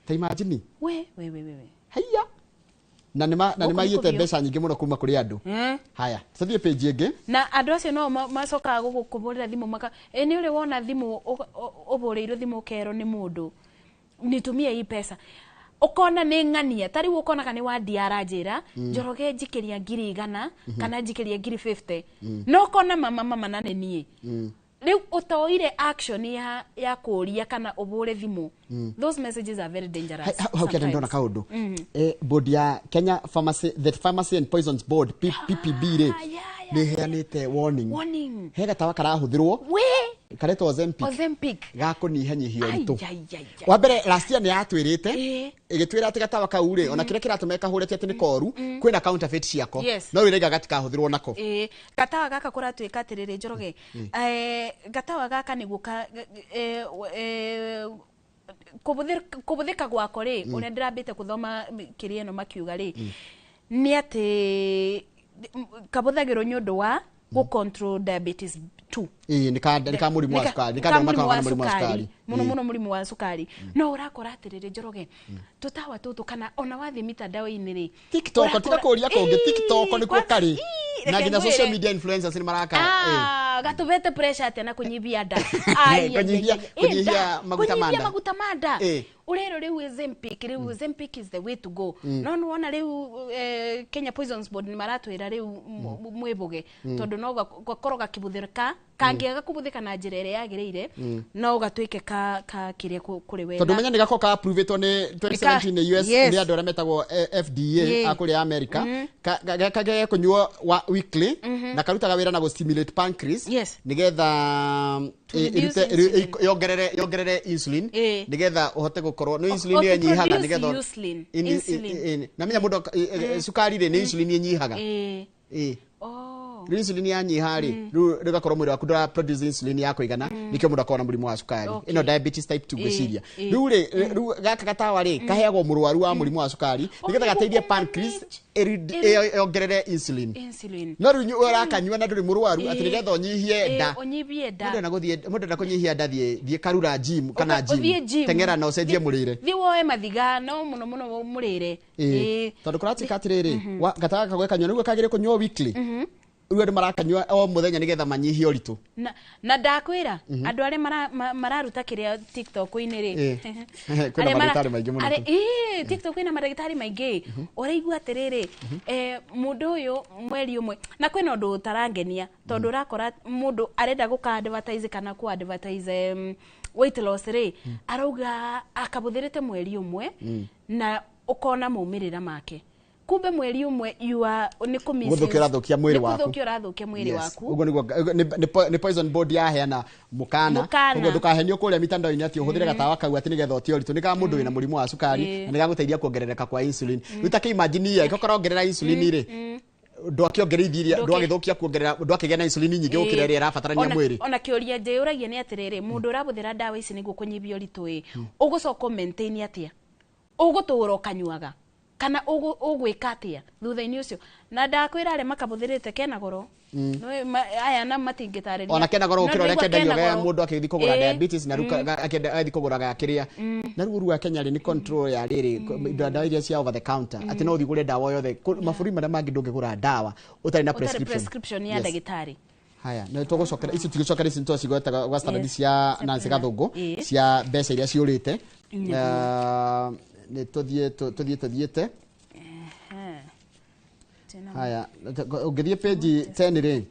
ta imagine we haya na nima yite mbeca nyingi muno kuma kuri andu haya tuthie page ingi na andu acio no macoka gukuburira thimu maka ni uri wona thimu uburiirwo thimu kero ni mundu nitumie hii pesa ukona ni ng'ania tari ukona kana wa diarajira njoroge njikiria 100 kana njikiria 50 no ukona mama nane nie riu utoire action ya kuria kana ubure thimu those messages are very dangerous how can ndona kaundu board ya Kenya Pharmacy and Poisons Board PPB ni heanite warning he gatawa karahuthirwo kareto Ozempic gakũnyihanyihia ũritũ wa mbere last year nĩ yatwĩrĩte ĩgĩtwĩra atĩ gatawa kau rĩ ona kĩrĩa kĩratũmeka hũrĩte atĩ nĩ koru kwĩna counterfeit ciako no rĩrĩa gatikahũthĩrwo nako gatawa gaka kũratwĩka atĩrĩrĩ Njoroge gatawa gaka nĩguo kũbũthĩka gwako rĩ ũrĩa ndĩrambĩte gũthoma kĩrĩa ĩno makiuga rĩ nĩ atĩ kabũthagĩrwo nĩ ũndũ wa control diabetes 2 ni ka mũrimũ wa cukari ni ka mũrimũ wa cukari mũno mũrimũ wa cukari no ũrakora atĩrĩrĩ Njoroge tũtawa tũtũ kana ona wathi mitandao-inĩ rĩ TikTok tiga kũria kũngĩ TikTok nĩkuo karĩ na nginya social media influencers ni maraka gatubete pressure atĩ na kũnyihia nda kũnyihia maguta manda urero rĩu Ozempic is the way to go no nona rĩu Kenya Poisons Board ni maratwĩra rĩu mwĩbuge tondũ no gakorwo gakĩbuthĩrĩka kangĩaga kũbuthĩka na njĩra ĩrĩa yagĩrĩire no gatwĩke ka kĩrĩa kũrĩ wega tondũ menya nĩ gako ka approveto nĩ 2017 nĩ US nĩ andũ arĩa metagwo FDA a kũrĩa America kagege kũnyuo weekly na karutaga wĩra na gũstimulate pancreas nĩgetha yongerere insulin nĩgetha uhote gũkorwo no insulin yenyihaga nĩgetha na menya mũndũ cukari rĩ nĩ insulin yenyihaga insulin yanyiha rĩ rĩu gakorwo mwĩrĩ waku ndũra produce insulin ya kũigana nĩkĩo mũndũ akorwo na mũrimũ wa cukari ĩno diabetes type 2 gwĩciria rĩu gaka gatawa rĩ kaheagwo mũrwaru wa mũrimũ wa cukari nĩgetha gateithie pancreas yongerere insulin no rĩu ũrakanyua na ndũrĩ mũrwaru atĩ nĩgetha ũnyihie nda mũndũ na kũnyihia nda thiĩ karura gym kana gym teng'era na ũcenjie mũrĩre thiĩ woe mathiga no mũno mũrĩre tondũ kũratika atĩrĩrĩ gatawa kagwekanyua nĩguo kagĩrĩire kũnyuo weekly rĩu andũ marakanyua o mũthenya nĩgetha manyihie ũritũ na ndakwĩra andũ arĩa mararuta kĩrĩa TikTok-inĩ rĩ kwĩna mandagĩtarĩ maingĩ mũno TikTok kwĩna mandagĩtarĩ maingĩ ũraigua atĩrĩrĩ mũndũ ũyũ mweri ũmwe na kwĩna ũndũ ũtarangenia tondũ ũrakora mũndũ arenda gũka advertise kana ku advertise weight loss rĩ arauga akabũthĩrĩte mweri ũmwe na ũkona maumĩrĩra make kumbe mweri umwe ni gũthũkĩra thũkia mwĩrĩ waku gũthũkĩra mwĩrĩ waku ugo ni Poison Board yaheana mukana ugo ndukahenio kũrĩa mitandao-inĩ atĩ ũhũthĩre gatawa kau atĩ nĩgetha ũtie ũritũ nĩ ka mũndũ wĩna mũrimũ wa cukari na nĩgagũteithia kuongerereka kwa insulin rĩu ta imagine ya ĩkorongerera insulin rĩ ndwakĩongereithia ndwagĩthũkia kuongerera ndwakĩgĩa na insulin nyingĩ gũkĩra ĩrĩa ĩrabatarania mwĩrĩ ona kĩũria njĩũragia nĩ atĩrĩrĩ mũndũ ũrabũthĩra ndawa ici nĩguo kũnyihia ũritũ ũgũcoka maintain atĩa ũgũtũũra ũkanyuaga kana ũgwĩka atĩa thutha-inĩ ũcio na ndakwĩra arĩa makabũthĩrĩte kena goro aya na matingĩtarĩria ona kena goro gũkĩra ũrĩa kendagio gaya mũndũ akĩthi kũgũra diabetes na akĩthi kũgũraga kĩrĩa na rĩu rua Kenya rĩ nĩ control ya rĩrĩ ndawa iria cia over the counter atĩ no ũthi gũre ndawa yothe mabũrũri marĩa mangĩ ndũngĩgũra ndawa ũtarĩ na prescription ya ndagĩtarĩ haya na tũgũcokera ici tũgĩcokera ici twacigwetaga gwa standard cia Nancy Gathũngũ cia mbeca iria ciũrĩte nĩ tuthiĩte haya ũngĩthiĩ page 10 rĩ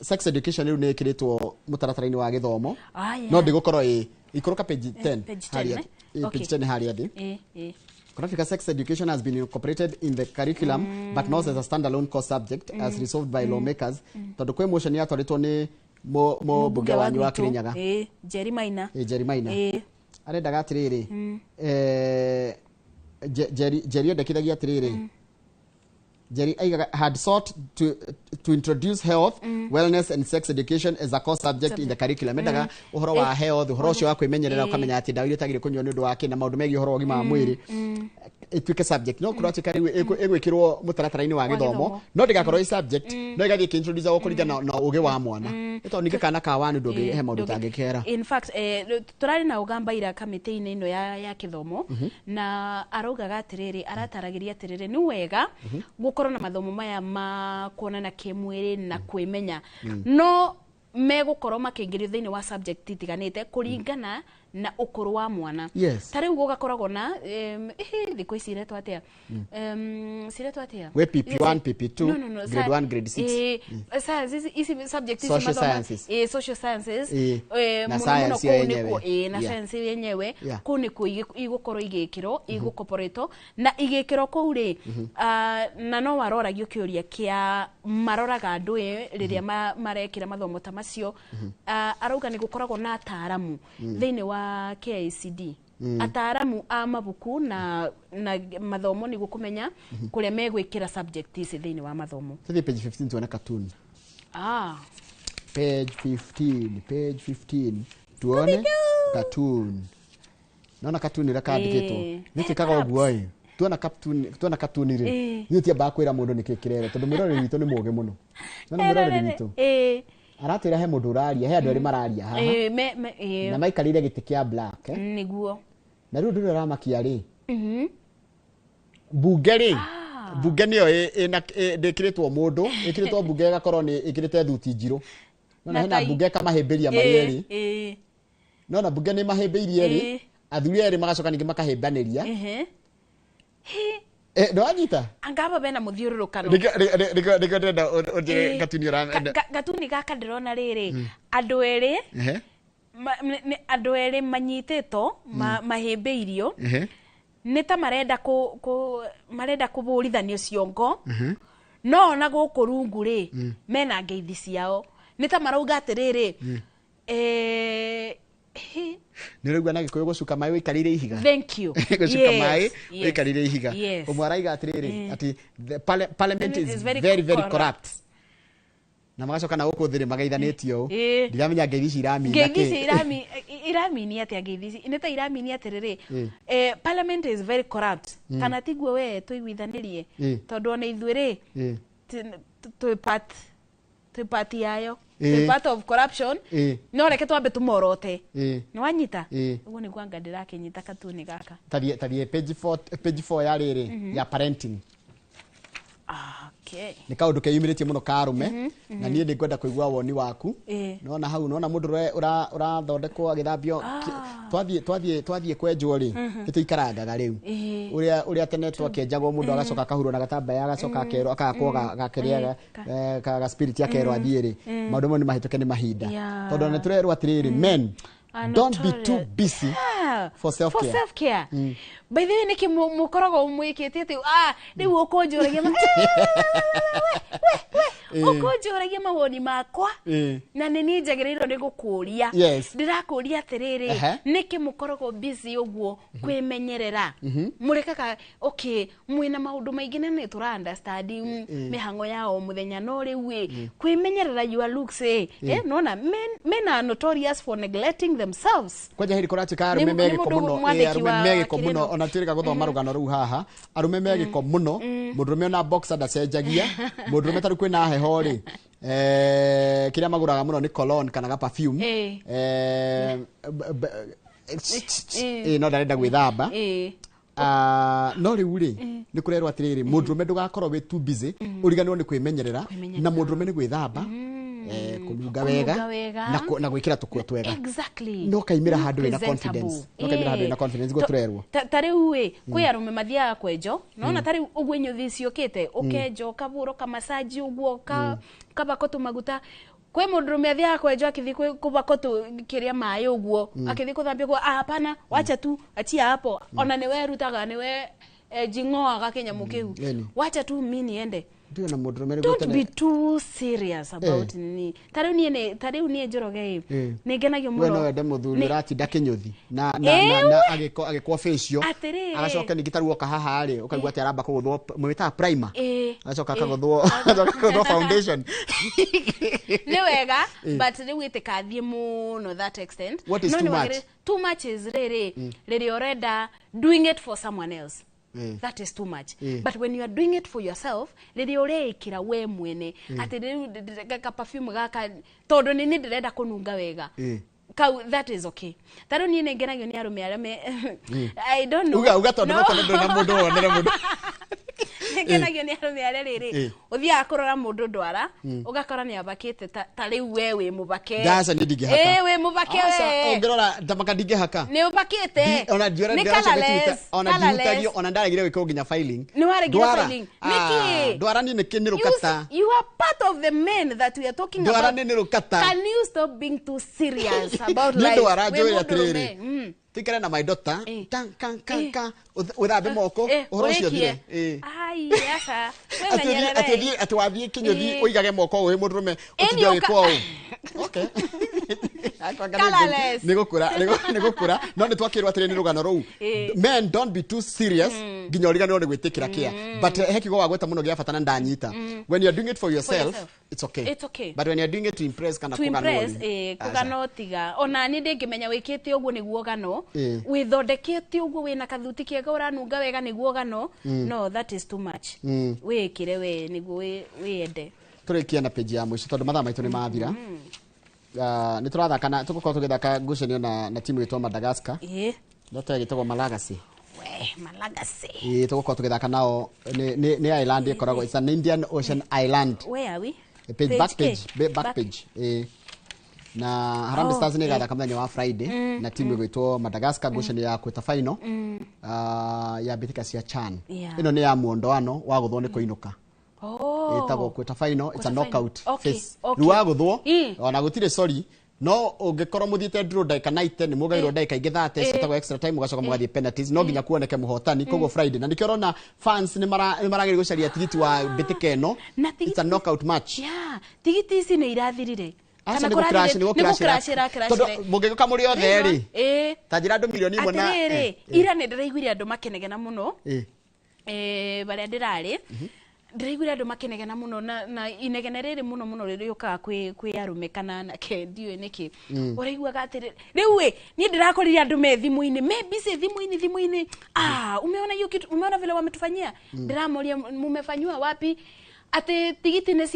sex education rĩu nĩ ĩkĩrĩtwo mũtaratara-inĩ wa gĩthomo no ndĩgũkorwo ikũrũka page 10 page 10 harĩa thĩ Africa sex education has been incorporated in the curriculum but not as a standalone course subject as resolved by lawmakers tondũ kwĩ motion yatwarĩtwo nĩ mũmbunge wanyu wa Kirinyaga Jerry Maina arendaga atĩrĩrĩ Jerry endekithagia atĩrĩrĩ Jerry had sought to introduce health, wellness and sex education as a core subject in the curriculum. Mendaga uhoro wa health, uhoro ũcio wa kwĩmenyerera ũkamenya atĩ ndawa iria tagĩrĩire kũnyua nĩ ũndũ wa kĩna maũndũ megiĩ ũhoro wa ũgima wa mwĩrĩ ĩtuĩke subject no kũratuĩka rĩu ĩgwĩkĩrwo mũtaratara-inĩ wa gĩthomo no ndĩgakorwo subject no ĩgathiĩ ĩkĩintroduce kũringana na ũgĩ wa mwana tondũ ningĩ kana ka wani ndũngĩhe maũndũ tangĩkera. In fact tũrarĩ na ũgamba ira kamĩtĩ-inĩ ĩno ya gĩthomo na araugaga atĩrĩrĩ arataragĩria atĩrĩrĩ nĩ wega gũkorwo na mathomo maya ma kuonana kĩmwĩrĩ na kwĩmenya no megũkorwo makĩingĩrio thĩinĩ wa subject itiganĩte kũringana na ukuru wa mwana tari ugo gakoragwo na thiko ici iretwo atia ciretwo atia we PP1 PP2 grade 1 grade 6 sciences isi subject isi social sciences social sciences na science yenyewe na science yenyewe kuni ku igukoro igikiro igukoporeto na igikiro ko uri na no waroragio kiuria kia maroraga andu riria marekira mathomo ta macio arauga ni gukoragwo na ataramu thiini wa KICD ataramu a mabuku na mathomo ni gukumenya kuria megwikira subject ici thiini wa mathomo. Tuthi page 15 tuone cartoon. Page 15 tuone cartoon. Naona cartoon ira kandikitwo nikikaga uguo tuona cartoon ri ni tia ba kwira mundu nikikirere tondu mirore witu ni muge muno na mirore witu aratira he mundu uraria he andu ari mararia haha na maikarire giti kia black niguo na riu ndu ramakia ri bunge niyo ndikiritwo mundu ikiritwo bunge gakorwo ni ikirite thuti njiru na hena bunge kamahimbiria marieri na bunge ni mahimbiirie ri athuri eri magacoka ningi makahembaniria no anyita angaba bena muthiururukano ndiko ndenda uje gatuni gatuni gaka ndirona riri andu eri andu eri manyitito mahimbiirio nita marenda kuburithanio ciongo no na guku rungu ri mena ngeithi ciao nita marauga atiriri nirugwa na gikuyu gucuka mai wikarire ihiga. Thank you. Gucuka mai wikarire ihiga. Umwaraiga atiriri ati the parliament is very corrupt. Na magacoka na guku thiri magaithanitio ndiramenya ngeithi iramina ngeithi iramini ati ngeithi nita iramini atiriri parliament is very corrupt kana tiguo we tuiguithanirie tondu ona ithuiri tu part yayo part of corruption no reke twambe tumorote ni wanyita uguo ni gwanga ndirakinyita katuni gaka tarie page 4 ya riri ya parenting. Okay. Ni kaundu keyumiritie muno karume na nie ndikwenda kuigua woni waku nona hau nona mundu urathondekwo agithambio twathie kwenjwo ri ituikarangaga riu uria tene twakenjagwo mundu agacoka kahuro na gatambaya agacoka akero akakwo gakeria ga spirit yakero athie ri maundu mo ni mahituke ni mahinda tondu ne turerwo atiriri men don't be too busy for self care. By the way niki mukorogo mwikite ati riu ukonjuragia ukonjuragia mawoni makwa na nini njagiriirwo ni gukuria ndirakuria atiriri niki mukorogo busy uguo kwimenyerera murekaga okay mwina maundu maingi nene tura understand mihango yao muthenya no riu kwimenyerera your looks nona men are notorious for neglecting themselves. Kwaja hiri koratika arume megiko muno arume megiko muno ona tirika guthoma rugano ru haha arume megiko muno mundurume na boxer ndacenjagia mundurume taru kwina heho ri kiria maguraga muno ni cologne kana ga perfume no ndarenda gwithamba no riu ri ni kurerwa atiriri mundurume ndugakorwo wi too busy uriganirwo ni kwimenyerera na mundurume ni gwithamba kununga wega na gwikira tukuo twega no kaimira handu ina confidence go turerwo tari uwe kwi arume mathiaga kwenjo nona tari uguo nyuthi ciukite ukenjo kaburo kamasaji uguo kabakotu maguta kwe mundurume athiaga kwenjo akithi kubakotu kiria mai uguo akithi kuthambia kwa hapana wacha tu achia hapo ona niwe rutaga niwe jingoa gakenya mukiu wacha tu mimi niende. Don't be too serious about ni tari unie njoroge ni genagio muno we no ende muthuri uratinda kinyuthi na agikwa facio agacoka ni gitaruo kahaha ri ukaigua ati aramba kuguthwo mwita primer agacoka akaguthwo foundation ni wega but ni wite kathie muno that extent too much is really orenda doing it for someone else. That is too much. But when you are doing it for yourself, riri ureikira we mwene ati ka perfume gaka tondu ni ndirenda kununga wega. That is okay. Taro ni nengenagio ni arume arame I don't know. Uga tondu no tondu na mundu wonera mundu. kenagio ni arume are riri uthia kurora mundu ndwara ugakora ni abakite ta riu we wi mubake Dasa ni ndigihaka we mubake we ongerora ndamaka ndigihaka ni ubakite ona ndiora ona ndiutagio ona ndaregire wiko nginya filing ni waregire filing niki ndwara ni ni rukata you are part of the men that we are talking about ndwara ni rukata can you stop being too serious about life ndwara joya trere tikere na my daughter kan uthabe moko uhoro cio thire ai yaka we menyerere ati wathie kinyothi uigage moko we murume utige wikwo okay nigukura no nitwakirwa atire ni rugano ruu men don't be too serious nginya urigano ni gwitikira kia but hekigo wagweta muno gia fatana ndanyita when you are doing it for yourself it's okay but when you are doing it to impress kana kugano tiga ona ni ndingimenya wikite uguo niguo gano withondekete uguo wina kathuti kiega uranunga wega niguo gano no that is too much wikire we niguo wiende turikia na page ya mwisho tondu mathaa maitu ni mathira ni turathakana tugukorwo tugithaka ngucanio na timu itwa Madagascar ndoto gitagwo Malagasy tugukorwo tugithaka nao ni island ikoragwo it's an Indian Ocean island where are we back page na Harambee Stars ni gathaka muthenya wa Friday na timu igwitwo Madagascar ngucanio ya kweta final ya bitika cia CHAN ino ni ya muondoano wa guthwo ni kuinuka itago kweta final it's a knockout phase ruwa guthwo ona gutire sorry no ungikorwo muthite draw ndagika 90 ni mugairwo ndagika ingi 30 citagwo extra time ugacoka mugathie penalties no nginya kuoneke muhotani koguo Friday na nikirona fans ni marageri gucaria tigiti wa bitika ino it's a knockout match tigiti ici ni irathirire kana kurashira todo mugeka muri othe ri tajira andu milioni imwe na ira ni ndiraiguire andu makenegena muno baria ndirari ndiraiguire andu makenegena muno na inegene riri muno riri ukaga kwi arume kana na kendio niki uraiguaga atiri riu ni ndirakorire andu me thimu-ini maybe se thimu-ini umeona hiyo kitu umeona vile wametufanyia ndiramoria mumefanywa wapi ate tigiti ne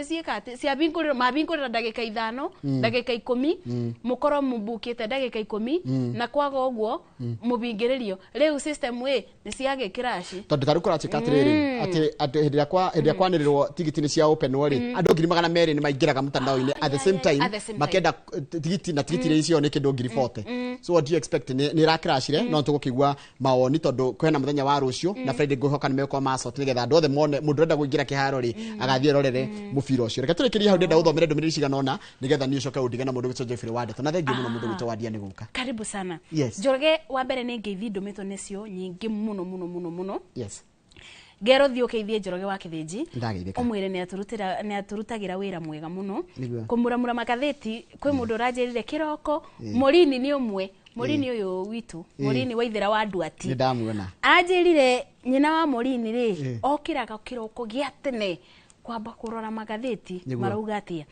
ciekate cia bingurira mabingurira ndagika 5 ndagika 10 mukoro mubukite ndagika 10 na kwaga uguo mubingiririo riu system we ni ciage kirashi tondu tarukura chikatiriri ati hindi ya kwanirirwo tigiti ni cia open wori andu ngiri magana meri ni maingiraga mutandao-ini at the same time makenda tigiti na tigiti icio ni kindu ngiri 40 so what do you expect ni rakirashire no tugukigwa maoni tondu kwena muthenya wa rucio na Friday guhoka ni meko maso nigetha andu othe mone mundu renda kuingira kiharo agathie rorere mubira ucio reka turekeria hau ndenda uthomere ndumiriri ciganona nigetha ni ucoke undigana mundu gitwo Jeffrey Wade tona thengi muno mundu gitwo Wade ni guka karibu sana Jorge wa mbere ni ngeithi ndumitwo necio nyingi muno Gero thio keithie Njoroge wa Kithinji umwire ni aturutagira wira mwega muno Kũmuramura Magathĩti kwi mundu ranjirire kiroko Morini ni umwe Morini uyu witu Morini wa ithira wa Nduati ni ndamuona anjirire nyina wa Morini ri okiraga kiroko gia tene kwamba kurora magatheti marauga atia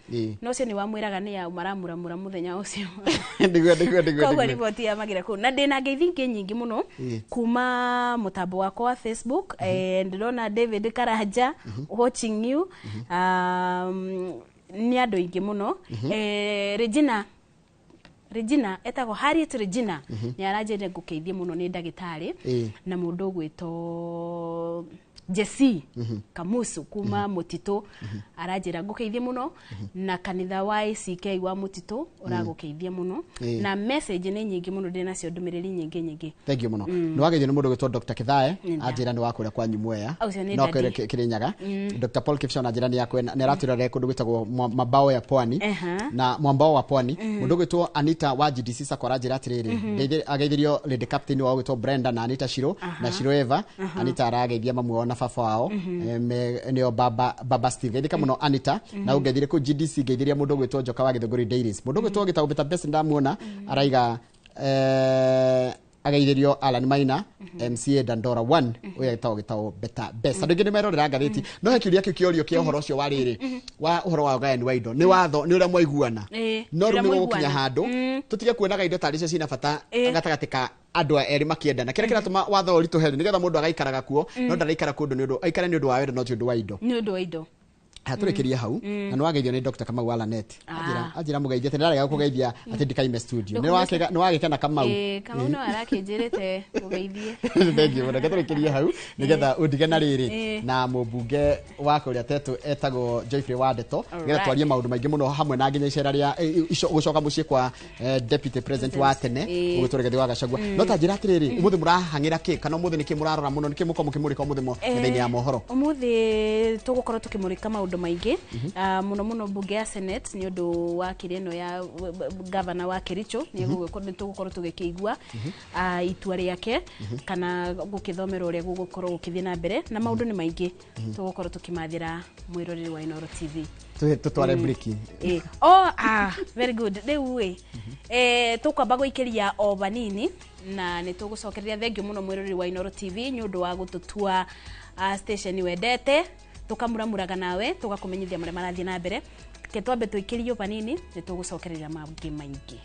no cio ni wamwiraga ni ya maramuramura muthenya ucio ndigwe riboti ya magira ku na ndina ngeithi nyingi muno kuma mutambo wako wa Facebook ndirona David Karanja watching you ni andu ingi muno Regina etago Harriet Regina ni aranjire ngukeithie muno ni ndagitari na mundu gwito Jesse Kamusu kuma Mutito arajira ngukeithie muno na kanitha wa ICK wa Mutito uragukeithie muno na message ni nyingi muno ndina cio ndumiriri nyingi thank you muno ni wageithio ni mundu gwitwo Dr. Kithae ajira ni wakura kwa Nyumwea no kwere Kirinyaga Dr. Paul Kipson ajira ni yakwe ni aratirore kundu gwitagwo mabao ya pwani na mwambao wa pwani mundu gwitwo Anita wa GDC Sakora ajira atiriri ageithirio Lady Captain wa gwitwo Brenda na Anita Shiro na Shiro Eva Anita arageithia mamu na baba wao nio baba Steve ndika muno Anita na ugethire ku GDC geithiria mundu gwitwo Joka wa Githunguri Dairies mundu gwitwo gitagu beta best ndamuona araiga ageithirio Alan Maina MCA Dandora 1 uya gitagu beta best andu ngini merorera ngathiti no hekiria kiorio kia uhoro ucio wa riri wa uhoro wa gayani wa indo ni watho ni uria mwaiguana no rumigo gukinya handu tutige kuonaga indo tari cio cina bata gatagatika andu eri makiendana kire kiratuma watho uritu heri nigetha mundu agaikaraga kuo no ndaraikara kundu ni undu aikare ni undu wa wendo no ti undu wa indo Haturekeria hau na nwageithio ni Dr. Kamau Alanet. Ajira mugeithia tena ndaga kugeithia ati ndikaime studio. Ni wagekena Kamau. Kamau no arakinjirite kugeithie. Thank you. Ndaka turekeria hau nigetha undige na riri na mubunge wako ria tetu etagwo Joyfrey Wadeto nigetha twarie maundu maingi muno hamwe na nginya icera ria gucoka mucii kwa deputy president wa tene uguturegethi wa Gachagua. No ta njira atiriri umuthi murahangira ki kana umuthi niki murarora muno niki muko mukimurika umuthi mo thini ya mohoro. Umuthi tugukorwo tukimurika maundu maingi muno bunge ya Senate ni undu wa kireno ya governor wa Kericho ni tugukorwo tugikigua itua riake kana gukithomerwo ria gugukorwo gukithie na mbere na maundu ni maingi tugukorwo tukimathira mwiroreri wa Inooro TV. Tutware break. Very good. Riu tukwamba guikiria o banini na ni tugucokereria thengio muno mwiroreri wa Inooro TV ni undu wa gututua station wendete tukamuramuraga nawe tugakumenyithia maria marathie na mbere ke twambe tuikirio banini ni tugucokereria maungi maingi.